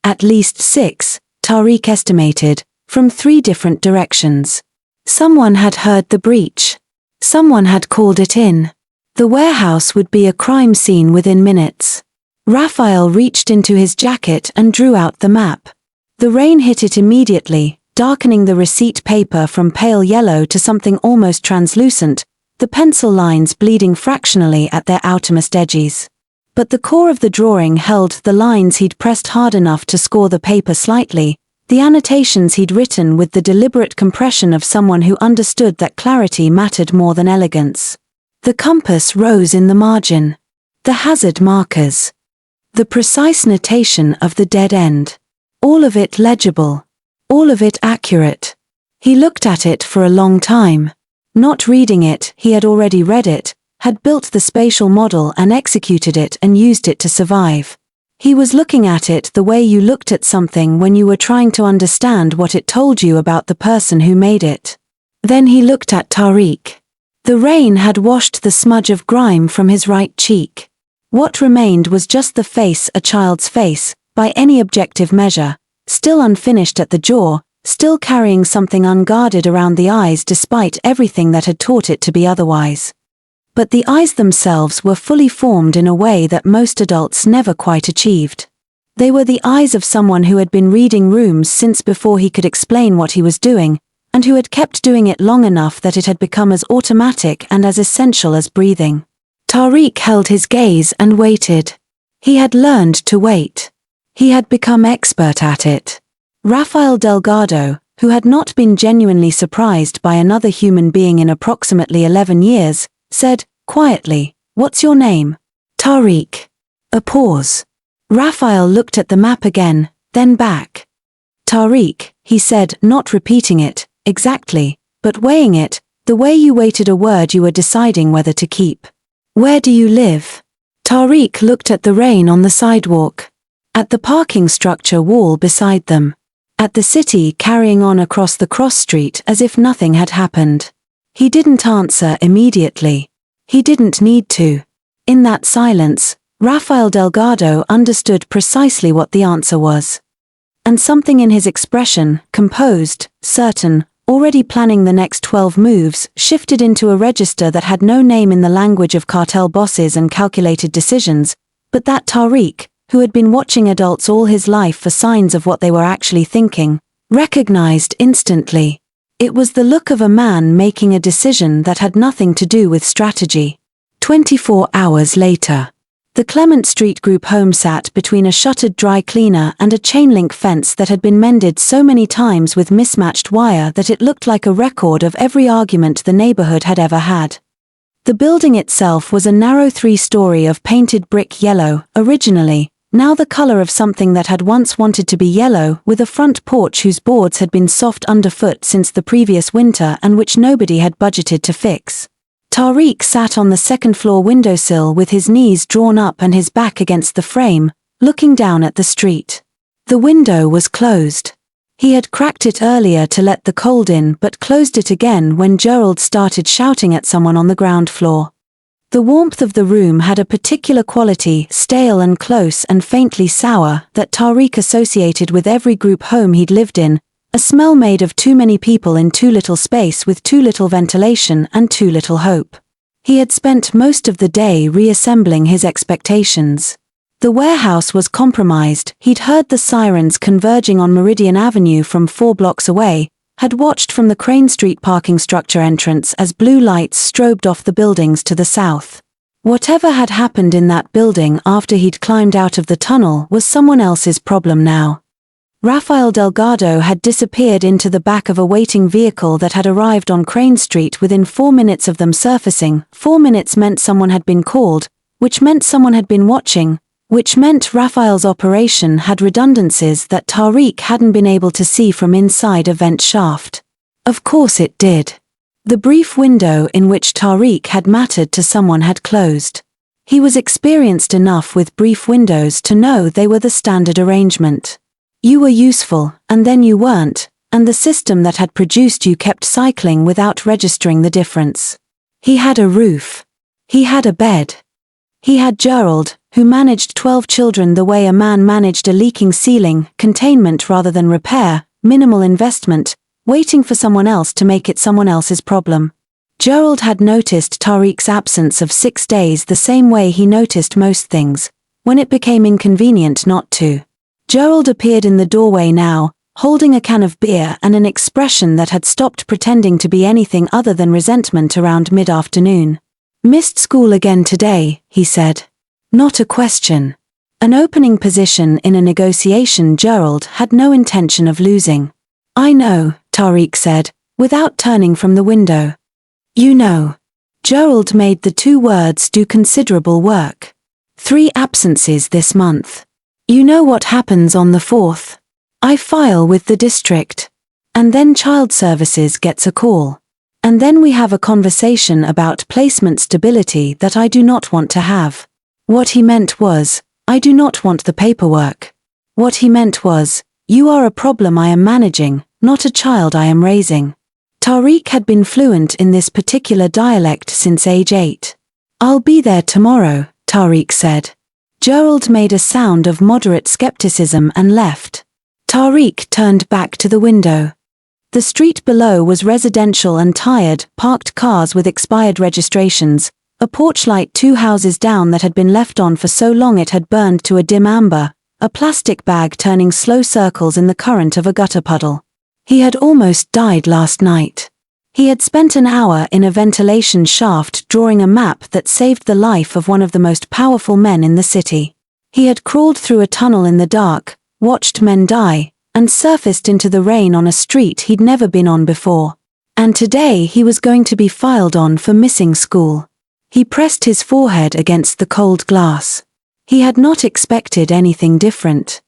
At least 6, Tariq estimated, from 3 different directions. Someone had heard the breach. Someone had called it in. The warehouse would be a crime scene within minutes. Raphael reached into his jacket and drew out the map. The rain hit it immediately, darkening the receipt paper from pale yellow to something almost translucent, the pencil lines bleeding fractionally at their outermost edges. But the core of the drawing held the lines he'd pressed hard enough to score the paper slightly, the annotations he'd written with the deliberate compression of someone who understood that clarity mattered more than elegance. The compass rose in the margin. The hazard markers. The precise notation of the dead end. All of it legible. All of it accurate. He looked at it for a long time. Not reading it, he had already read it, had built the spatial model and executed it and used it to survive. He was looking at it the way you looked at something when you were trying to understand what it told you about the person who made it. Then he looked at Tariq. The rain had washed the smudge of grime from his right cheek. What remained was just the face, a child's face, by any objective measure, still unfinished at the jaw, still carrying something unguarded around the eyes despite everything that had taught it to be otherwise. But the eyes themselves were fully formed in a way that most adults never quite achieved. They were the eyes of someone who had been reading rooms since before he could explain what he was doing, and who had kept doing it long enough that it had become as automatic and as essential as breathing. Tariq held his gaze and waited. He had learned to wait. He had become expert at it. Rafael Delgado, who had not been genuinely surprised by another human being in approximately 11 years, said, quietly, "What's your name?" "Tariq." A pause. Rafael looked at the map again, then back. "Tariq," he said, not repeating it, exactly, but weighing it, the way you weighted a word you were deciding whether to keep. "Where do you live?" Tariq looked at the rain on the sidewalk. At the parking structure wall beside them. At the city carrying on across the cross street as if nothing had happened. He didn't answer immediately. He didn't need to. In that silence, Rafael Delgado understood precisely what the answer was. And something in his expression, composed, certain, already planning the next 12 moves, shifted into a register that had no name in the language of cartel bosses and calculated decisions, but that Tariq, who had been watching adults all his life for signs of what they were actually thinking, recognized instantly. It was the look of a man making a decision that had nothing to do with strategy. 24 hours later. The Clement Street group home sat between a shuttered dry cleaner and a chain-link fence that had been mended so many times with mismatched wire that it looked like a record of every argument the neighborhood had ever had. The building itself was a narrow 3-story of painted brick yellow, originally, now the color of something that had once wanted to be yellow, with a front porch whose boards had been soft underfoot since the previous winter and which nobody had budgeted to fix. Tariq sat on the second-floor windowsill with his knees drawn up and his back against the frame, looking down at the street. The window was closed. He had cracked it earlier to let the cold in but closed it again when Gerald started shouting at someone on the ground floor. The warmth of the room had a particular quality, stale and close and faintly sour, that Tariq associated with every group home he'd lived in, a smell made of too many people in too little space with too little ventilation and too little hope. He had spent most of the day reassembling his expectations. The warehouse was compromised, he'd heard the sirens converging on Meridian Avenue from 4 blocks away, had watched from the Crane Street parking structure entrance as blue lights strobed off the buildings to the south. Whatever had happened in that building after he'd climbed out of the tunnel was someone else's problem now. Rafael Delgado had disappeared into the back of a waiting vehicle that had arrived on Crane Street within 4 minutes of them surfacing. 4 minutes meant someone had been called, which meant someone had been watching, which meant Rafael's operation had redundancies that Tariq hadn't been able to see from inside a vent shaft. Of course it did. The brief window in which Tariq had mattered to someone had closed. He was experienced enough with brief windows to know they were the standard arrangement. You were useful, and then you weren't, and the system that had produced you kept cycling without registering the difference. He had a roof. He had a bed. He had Gerald, who managed 12 children the way a man managed a leaking ceiling, containment rather than repair, minimal investment, waiting for someone else to make it someone else's problem. Gerald had noticed Tariq's absence of 6 days the same way he noticed most things, when it became inconvenient not to. Gerald appeared in the doorway now, holding a can of beer and an expression that had stopped pretending to be anything other than resentment around mid-afternoon. "Missed school again today," he said. Not a question. An opening position in a negotiation Gerald had no intention of losing. "I know," Tariq said, without turning from the window. "You know." Gerald made the 2 words do considerable work. 3 absences this month. "You know what happens on the 4th?" I file with the district. And then child services gets a call. And then we have a conversation about placement stability that I do not want to have. What he meant was, I do not want the paperwork. What he meant was, you are a problem I am managing, not a child I am raising. Tariq had been fluent in this particular dialect since age 8. I'll be there tomorrow, Tariq said. Gerald made a sound of moderate skepticism and left. Tariq turned back to the window. The street below was residential and tired, parked cars with expired registrations, a porch light 2 houses down that had been left on for so long it had burned to a dim amber, a plastic bag turning slow circles in the current of a gutter puddle. He had almost died last night. He had spent an hour in a ventilation shaft drawing a map that saved the life of one of the most powerful men in the city. He had crawled through a tunnel in the dark, watched men die, and surfaced into the rain on a street he'd never been on before. And today he was going to be filed on for missing school. He pressed his forehead against the cold glass. He had not expected anything different.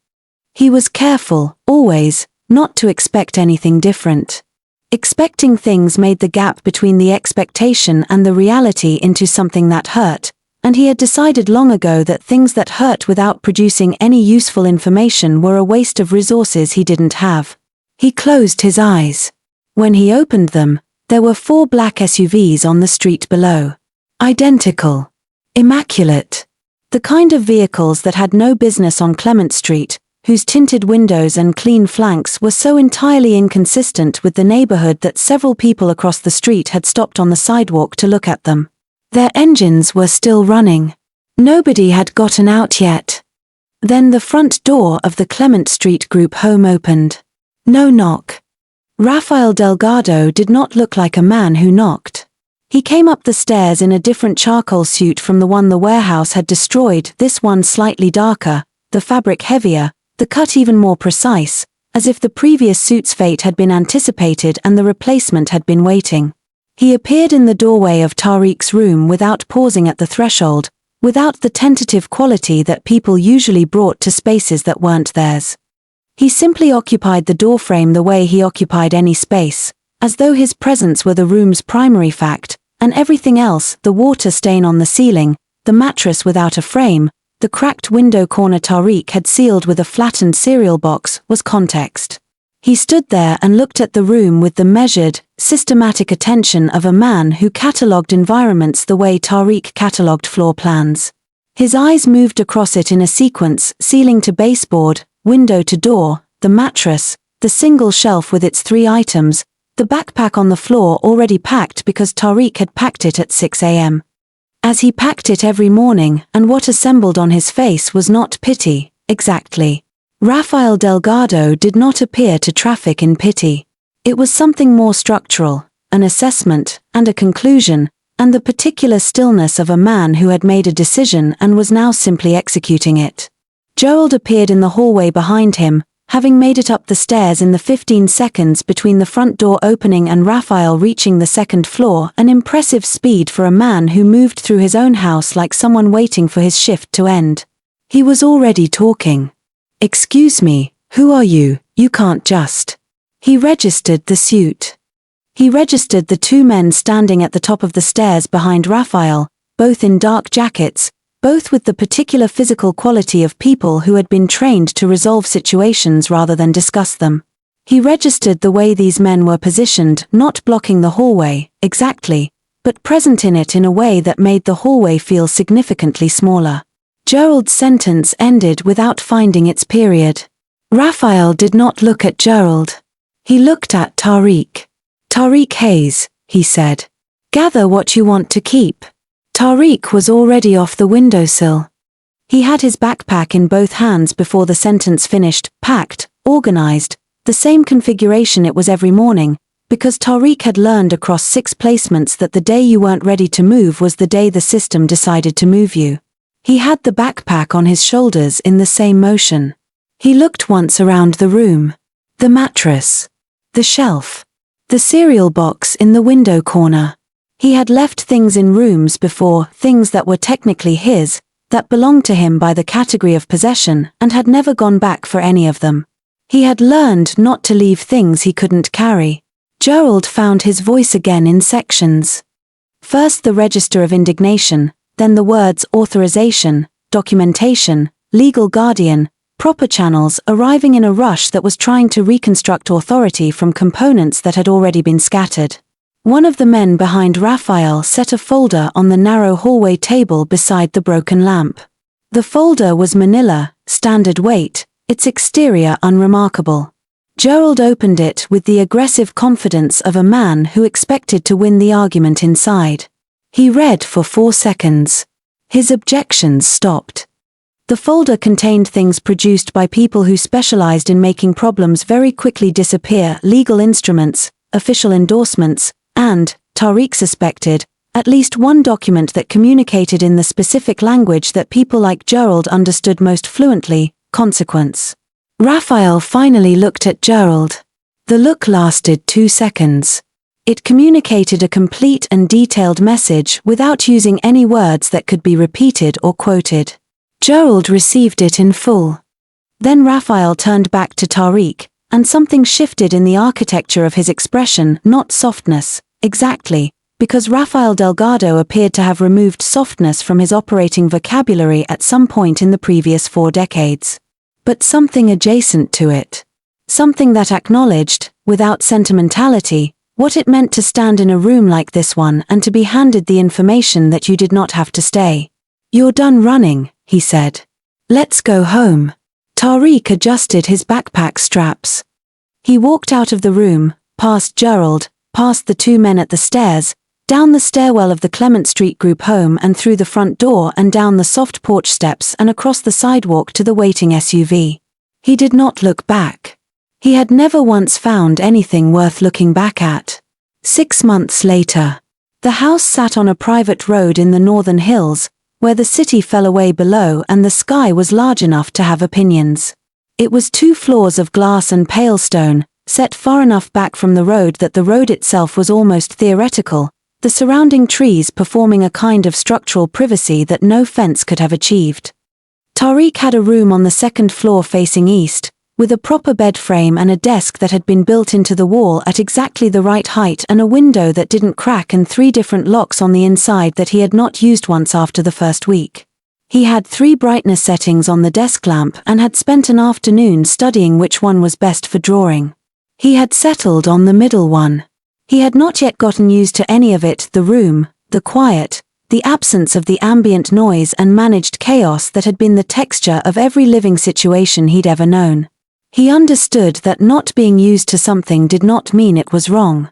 He was careful, always, not to expect anything different. Expecting things made the gap between the expectation and the reality into something that hurt, and he had decided long ago that things that hurt without producing any useful information were a waste of resources he didn't have. He closed his eyes. When he opened them, there were 4 black SUVs on the street below. Identical. Immaculate. The kind of vehicles that had no business on Clement Street, whose tinted windows and clean flanks were so entirely inconsistent with the neighborhood that several people across the street had stopped on the sidewalk to look at them. Their engines were still running. Nobody had gotten out yet. Then the front door of the Clement Street group home opened. No knock. Rafael Delgado did not look like a man who knocked. He came up the stairs in a different charcoal suit from the one the warehouse had destroyed, this one slightly darker, the fabric heavier, the cut even more precise, as if the previous suit's fate had been anticipated and the replacement had been waiting. He appeared in the doorway of Tariq's room without pausing at the threshold, without the tentative quality that people usually brought to spaces that weren't theirs. He simply occupied the doorframe the way he occupied any space, as though his presence were the room's primary fact, and everything else, the water stain on the ceiling, the mattress without a frame, the cracked window corner Tariq had sealed with a flattened cereal box, was context. He stood there and looked at the room with the measured, systematic attention of a man who catalogued environments the way Tariq catalogued floor plans. His eyes moved across it in a sequence, ceiling to baseboard, window to door, the mattress, the single shelf with its 3 items, the backpack on the floor already packed because Tariq had packed it at 6 a.m. As he packed it every morning, and what assembled on his face was not pity, exactly. Rafael Delgado did not appear to traffic in pity. It was something more structural, an assessment, and a conclusion, and the particular stillness of a man who had made a decision and was now simply executing it. Gerald appeared in the hallway behind him, having made it up the stairs in the 15 seconds between the front door opening and Rafael reaching the 2nd floor, an impressive speed for a man who moved through his own house like someone waiting for his shift to end. He was already talking. "Excuse me, who are you? You can't just..." He registered the suit. He registered the 2 men standing at the top of the stairs behind Rafael, both in dark jackets, both with the particular physical quality of people who had been trained to resolve situations rather than discuss them. He registered the way these men were positioned, not blocking the hallway, exactly, but present in it in a way that made the hallway feel significantly smaller. Gerald's sentence ended without finding its period. Rafael did not look at Gerald. He looked at Tariq. "Tariq Hayes," he said. "Gather what you want to keep." Tariq was already off the windowsill. He had his backpack in both hands before the sentence finished, packed, organized, the same configuration it was every morning, because Tariq had learned across 6 placements that the day you weren't ready to move was the day the system decided to move you. He had the backpack on his shoulders in the same motion. He looked once around the room. The mattress. The shelf. The cereal box in the window corner. He had left things in rooms before, things that were technically his, that belonged to him by the category of possession, and had never gone back for any of them. He had learned not to leave things he couldn't carry. Gerald found his voice again in sections. First the register of indignation, then the words authorization, documentation, legal guardian, proper channels, arriving in a rush that was trying to reconstruct authority from components that had already been scattered. One of the men behind Raphael set a folder on the narrow hallway table beside the broken lamp. The folder was manila, standard weight, its exterior unremarkable. Gerald opened it with the aggressive confidence of a man who expected to win the argument inside. He read for 4 seconds. His objections stopped. The folder contained things produced by people who specialized in making problems very quickly disappear, legal instruments, official endorsements, and, Tariq suspected, at least one document that communicated in the specific language that people like Gerald understood most fluently, consequence. Raphael finally looked at Gerald. The look lasted 2 seconds. It communicated a complete and detailed message without using any words that could be repeated or quoted. Gerald received it in full. Then Raphael turned back to Tariq, and something shifted in the architecture of his expression, not softness, exactly, because Rafael Delgado appeared to have removed softness from his operating vocabulary at some point in the previous 4 decades. But something adjacent to it. Something that acknowledged, without sentimentality, what it meant to stand in a room like this one and to be handed the information that you did not have to stay. "You're done running," he said. "Let's go home." Tariq adjusted his backpack straps. He walked out of the room, past Gerald, past the 2 men at the stairs, down the stairwell of the Clement Street group home and through the front door and down the soft porch steps and across the sidewalk to the waiting SUV. He did not look back. He had never once found anything worth looking back at. 6 months later, the house sat on a private road in the northern hills, where the city fell away below and the sky was large enough to have opinions. It was 2 floors of glass and pale stone, set far enough back from the road that the road itself was almost theoretical, the surrounding trees performing a kind of structural privacy that no fence could have achieved. Tariq had a room on the 2nd floor facing east, with a proper bed frame and a desk that had been built into the wall at exactly the right height and a window that didn't crack and 3 different locks on the inside that he had not used once after the first week. He had 3 brightness settings on the desk lamp and had spent an afternoon studying which one was best for drawing. He had settled on the middle one. He had not yet gotten used to any of it, the room, the quiet, the absence of the ambient noise and managed chaos that had been the texture of every living situation he'd ever known. He understood that not being used to something did not mean it was wrong.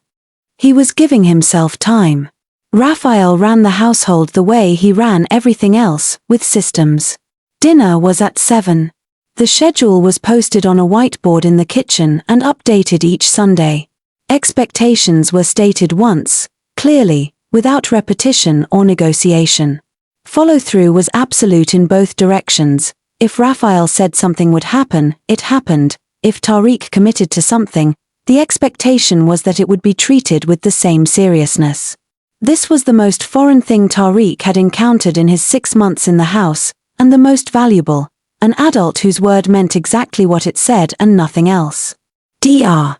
He was giving himself time. Raphael ran the household the way he ran everything else, with systems. Dinner was at 7. The schedule was posted on a whiteboard in the kitchen and updated each Sunday. Expectations were stated once, clearly, without repetition or negotiation. Follow-through was absolute in both directions. If Raphael said something would happen, it happened. If Tariq committed to something, the expectation was that it would be treated with the same seriousness. This was the most foreign thing Tariq had encountered in his 6 months in the house, and the most valuable, an adult whose word meant exactly what it said and nothing else. Dr.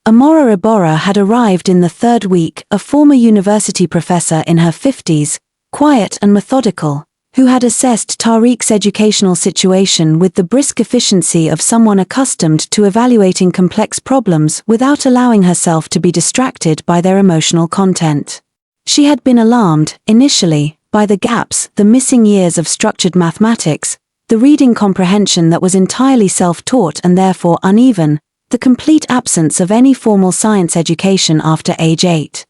Amora Iborra had arrived in the 3rd week, a former university professor in her 50s, quiet and methodical, who had assessed Tariq's educational situation with the brisk efficiency of someone accustomed to evaluating complex problems without allowing herself to be distracted by their emotional content. She had been alarmed, initially, by the gaps, the missing years of structured mathematics, the reading comprehension that was entirely self-taught and therefore uneven, the complete absence of any formal science education after age 8.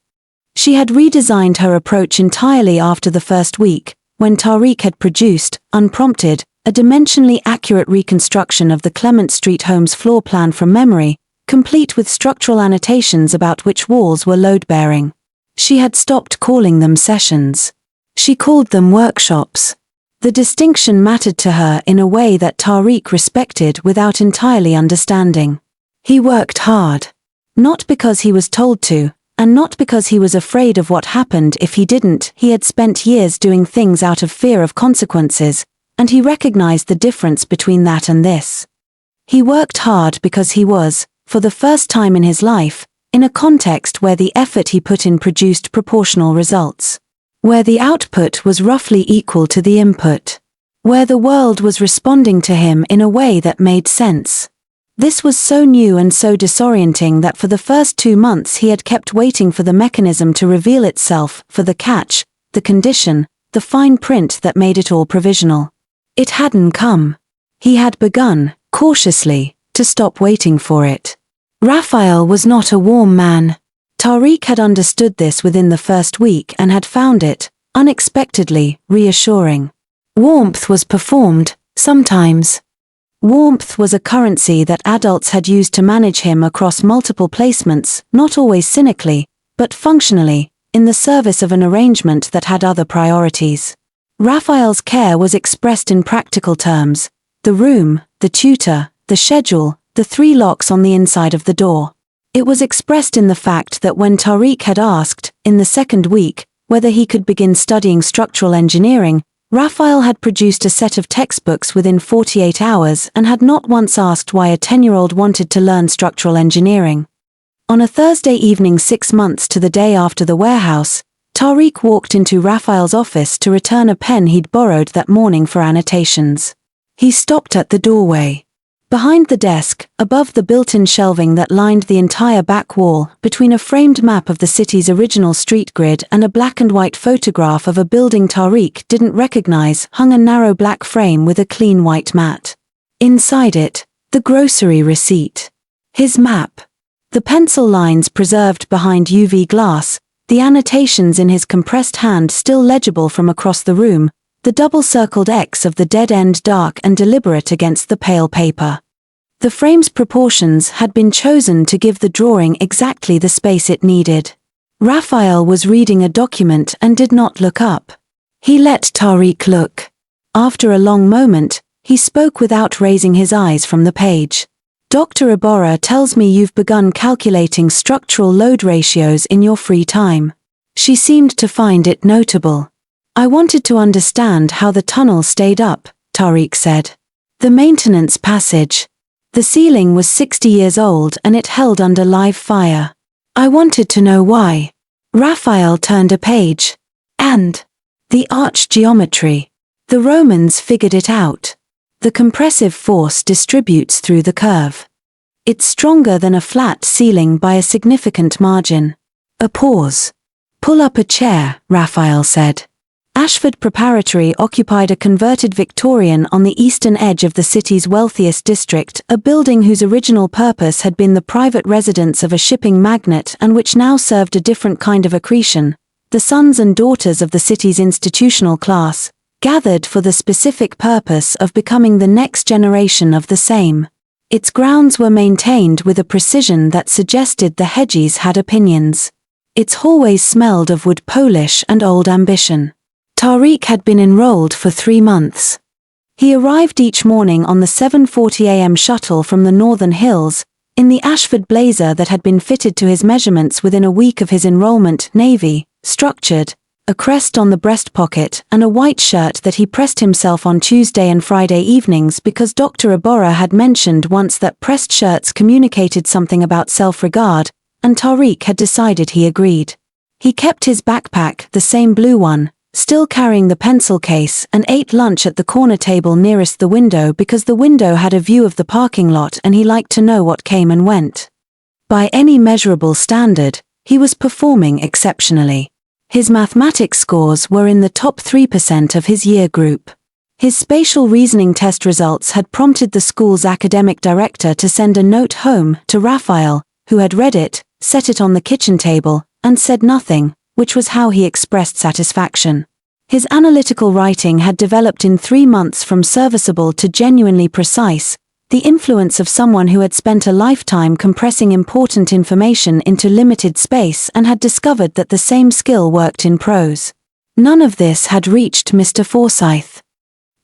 She had redesigned her approach entirely after the 1st week, when Tariq had produced, unprompted, a dimensionally accurate reconstruction of the Clement Street home's floor plan from memory, complete with structural annotations about which walls were load-bearing. She had stopped calling them sessions. She called them workshops. The distinction mattered to her in a way that Tariq respected without entirely understanding. He worked hard. Not because he was told to, and not because he was afraid of what happened if he didn't. He had spent years doing things out of fear of consequences, and he recognized the difference between that and this. He worked hard because he was, for the first time in his life, in a context where the effort he put in produced proportional results. Where the output was roughly equal to the input. Where the world was responding to him in a way that made sense. This was so new and so disorienting that for the first 2 months he had kept waiting for the mechanism to reveal itself, for the catch, the condition, the fine print that made it all provisional. It hadn't come. He had begun, cautiously, to stop waiting for it. Raphael was not a warm man. Tariq had understood this within the first week and had found it, unexpectedly, reassuring. Warmth was performed, sometimes. Warmth was a currency that adults had used to manage him across multiple placements, not always cynically, but functionally, in the service of an arrangement that had other priorities. Raphael's care was expressed in practical terms: the room, the tutor, the schedule, the 3 locks on the inside of the door. It was expressed in the fact that when Tariq had asked, in the 2nd week, whether he could begin studying structural engineering, Raphael had produced a set of textbooks within 48 hours and had not once asked why a 10-year-old wanted to learn structural engineering. On a Thursday evening 6 months to the day after the warehouse, Tariq walked into Raphael's office to return a pen he'd borrowed that morning for annotations. He stopped at the doorway. Behind the desk, above the built-in shelving that lined the entire back wall, between a framed map of the city's original street grid and a black-and-white photograph of a building Tariq didn't recognize, hung a narrow black frame with a clean white mat. Inside it, the grocery receipt. His map. The pencil lines preserved behind UV glass, the annotations in his compressed hand still legible from across the room, the double-circled X of the dead end dark and deliberate against the pale paper. The frame's proportions had been chosen to give the drawing exactly the space it needed. Raphael was reading a document and did not look up. He let Tariq look. After a long moment, he spoke without raising his eyes from the page. Dr. Iborra tells me you've begun calculating structural load ratios in your free time. She seemed to find it notable. I wanted to understand how the tunnel stayed up, Tariq said. The maintenance passage. The ceiling was 60 years old and it held under live fire. I wanted to know why. Raphael turned a page. And the arch geometry. The Romans figured it out. The compressive force distributes through the curve. It's stronger than a flat ceiling by a significant margin. A pause. Pull up a chair, Raphael said. Ashford Preparatory occupied a converted Victorian on the eastern edge of the city's wealthiest district, a building whose original purpose had been the private residence of a shipping magnate and which now served a different kind of accretion. The sons and daughters of the city's institutional class, gathered for the specific purpose of becoming the next generation of the same. Its grounds were maintained with a precision that suggested the Hedgies had opinions. Its hallways smelled of wood polish and old ambition. Tariq had been enrolled for 3 months. He arrived each morning on the 7:40 a.m. shuttle from the Northern Hills, in the Ashford blazer that had been fitted to his measurements within a week of his enrollment, navy, structured, a crest on the breast pocket and a white shirt that he pressed himself on Tuesday and Friday evenings because Dr. Iborra had mentioned once that pressed shirts communicated something about self-regard, and Tariq had decided he agreed. He kept his backpack, the same blue one, still carrying the pencil case, and ate lunch at the corner table nearest the window because the window had a view of the parking lot and he liked to know what came and went. By any measurable standard, he was performing exceptionally. His mathematics scores were in the top 3% of his year group. His spatial reasoning test results had prompted the school's academic director to send a note home to Raphael, who had read it, set it on the kitchen table, and said nothing, which was how he expressed satisfaction. His analytical writing had developed in 3 months from serviceable to genuinely precise, the influence of someone who had spent a lifetime compressing important information into limited space and had discovered that the same skill worked in prose. None of this had reached Mr. Forsyth.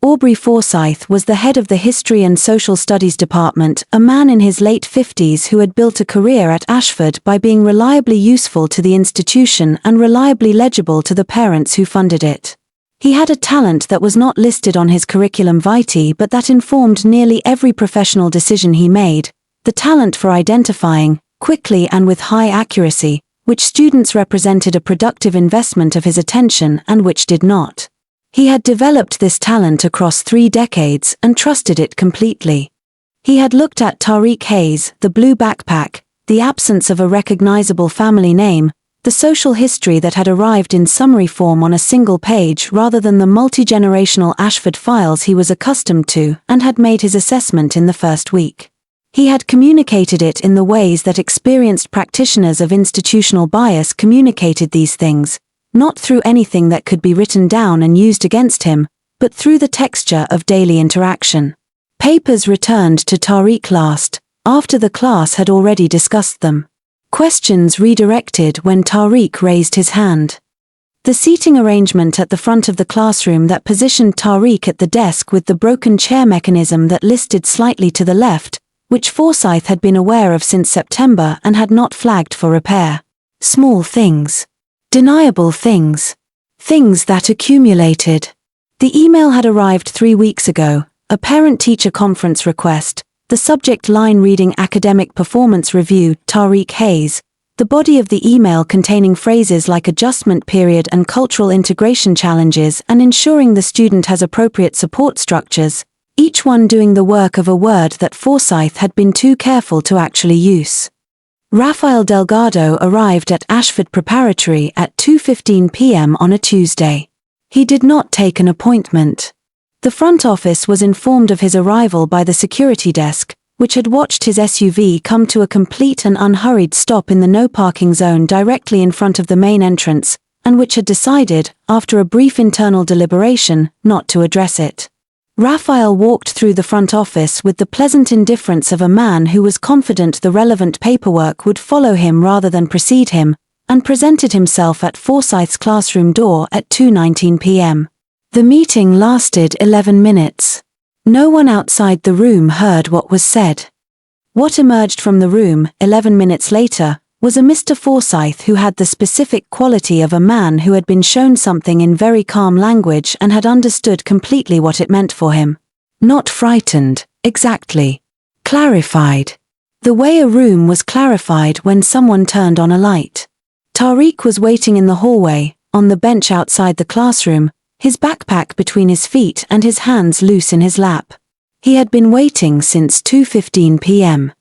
Aubrey Forsyth was the head of the History and Social Studies Department, a man in his late 50s who had built a career at Ashford by being reliably useful to the institution and reliably legible to the parents who funded it. He had a talent that was not listed on his curriculum vitae but that informed nearly every professional decision he made, the talent for identifying, quickly and with high accuracy, which students represented a productive investment of his attention and which did not. He had developed this talent across 3 decades and trusted it completely. He had looked at Tariq Hayes, the blue backpack, the absence of a recognizable family name, the social history that had arrived in summary form on a single page rather than the multi-generational Ashford files he was accustomed to, and had made his assessment in the first week. He had communicated it in the ways that experienced practitioners of institutional bias communicated these things, not through anything that could be written down and used against him, but through the texture of daily interaction. Papers returned to Tariq last, after the class had already discussed them. Questions redirected when Tariq raised his hand. The seating arrangement at the front of the classroom that positioned Tariq at the desk with the broken chair mechanism that listed slightly to the left, which Forsyth had been aware of since September and had not flagged for repair. Small things. Deniable things. Things that accumulated. The email had arrived 3 weeks ago, a parent-teacher conference request, the subject line reading Academic Performance Review, Tariq Hayes, the body of the email containing phrases like adjustment period and cultural integration challenges and ensuring the student has appropriate support structures, each one doing the work of a word that Forsyth had been too careful to actually use. Rafael Delgado arrived at Ashford Preparatory at 2:15 p.m. on a Tuesday. He did not take an appointment. The front office was informed of his arrival by the security desk, which had watched his SUV come to a complete and unhurried stop in the no parking zone directly in front of the main entrance, and which had decided, after a brief internal deliberation, not to address it. Raphael walked through the front office with the pleasant indifference of a man who was confident the relevant paperwork would follow him rather than precede him, and presented himself at Forsyth's classroom door at 2:19 p.m. The meeting lasted 11 minutes. No one outside the room heard what was said. What emerged from the room, 11 minutes later, was a Mr. Forsyth who had the specific quality of a man who had been shown something in very calm language and had understood completely what it meant for him. Not frightened, exactly. Clarified. The way a room was clarified when someone turned on a light. Tariq was waiting in the hallway, on the bench outside the classroom, his backpack between his feet and his hands loose in his lap. He had been waiting since 2:15 p.m.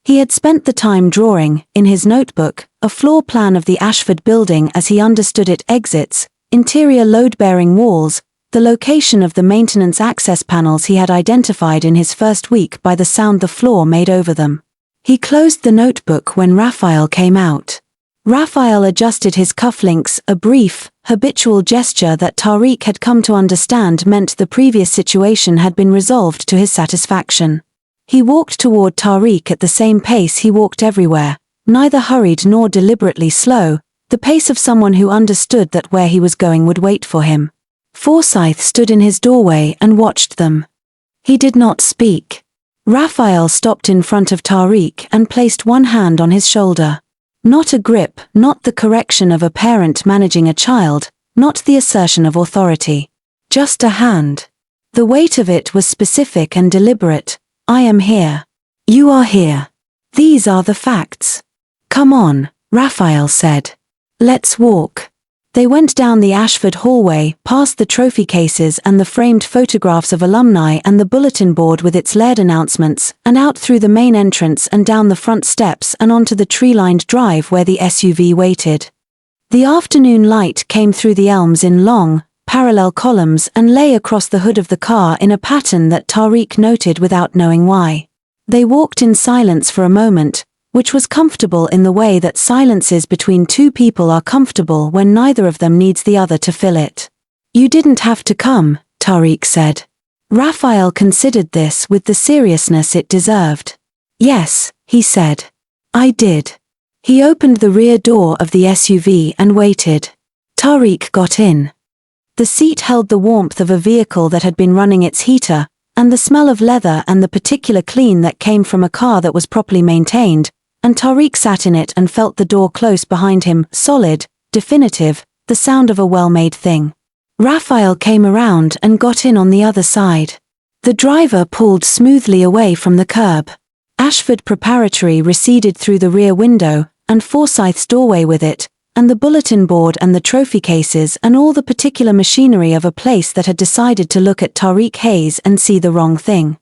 He had spent the time drawing, in his notebook, a floor plan of the Ashford building as he understood it: exits, interior load-bearing walls, the location of the maintenance access panels he had identified in his first week by the sound the floor made over them. He closed the notebook when Raphael came out. Raphael adjusted his cufflinks, a brief, habitual gesture that Tariq had come to understand meant the previous situation had been resolved to his satisfaction. He walked toward Tariq at the same pace he walked everywhere, neither hurried nor deliberately slow, the pace of someone who understood that where he was going would wait for him. Forsyth stood in his doorway and watched them. He did not speak. Raphael stopped in front of Tariq and placed one hand on his shoulder. Not a grip, not the correction of a parent managing a child, not the assertion of authority. Just a hand. The weight of it was specific and deliberate. I am here. You are here. These are the facts. Come on, Raphael said. Let's walk. They went down the Ashford hallway, past the trophy cases and the framed photographs of alumni and the bulletin board with its layered announcements, and out through the main entrance and down the front steps and onto the tree-lined drive where the SUV waited. The afternoon light came through the elms in long, parallel columns and lay across the hood of the car in a pattern that Tariq noted without knowing why. They walked in silence for a moment, which was comfortable in the way that silences between two people are comfortable when neither of them needs the other to fill it. You didn't have to come, Tariq said. Raphael considered this with the seriousness it deserved. Yes, he said. I did. He opened the rear door of the SUV and waited. Tariq got in. The seat held the warmth of a vehicle that had been running its heater, and the smell of leather and the particular clean that came from a car that was properly maintained, and Tariq sat in it and felt the door close behind him, solid, definitive, the sound of a well-made thing. Raphael came around and got in on the other side. The driver pulled smoothly away from the curb. Ashford Preparatory receded through the rear window, and Forsyth's doorway with it, and the bulletin board and the trophy cases and all the particular machinery of a place that had decided to look at Tariq Hayes and see the wrong thing.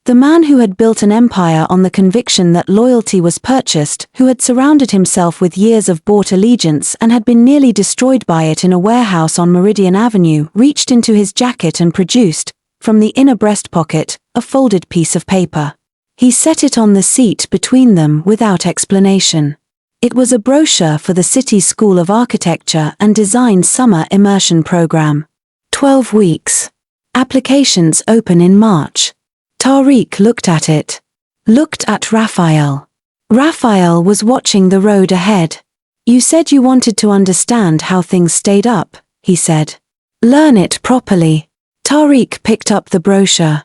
The man who had built an empire on the conviction that loyalty was purchased, who had surrounded himself with years of bought allegiance and had been nearly destroyed by it in a warehouse on Meridian Avenue, reached into his jacket and produced, from the inner breast pocket, a folded piece of paper. He set it on the seat between them without explanation. It was a brochure for the City School of Architecture and Design Summer Immersion Program. 12 weeks. Applications open in March. Tariq looked at it. Looked at Raphael. Raphael was watching the road ahead. "You said you wanted to understand how things stayed up," he said. "Learn it properly." Tariq picked up the brochure.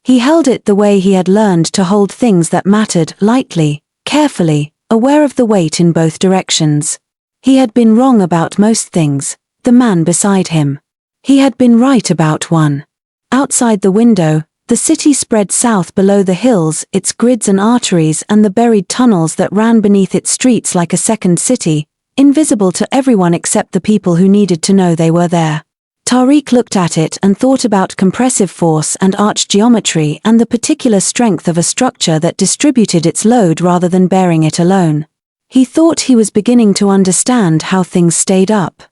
He held it the way he had learned to hold things that mattered, lightly, carefully, aware of the weight in both directions. He had been wrong about most things, the man beside him. He had been right about one. Outside the window, the city spread south below the hills, its grids and arteries and the buried tunnels that ran beneath its streets like a second city, invisible to everyone except the people who needed to know they were there. Tariq looked at it and thought about compressive force and arch geometry and the particular strength of a structure that distributed its load rather than bearing it alone. He thought he was beginning to understand how things stayed up.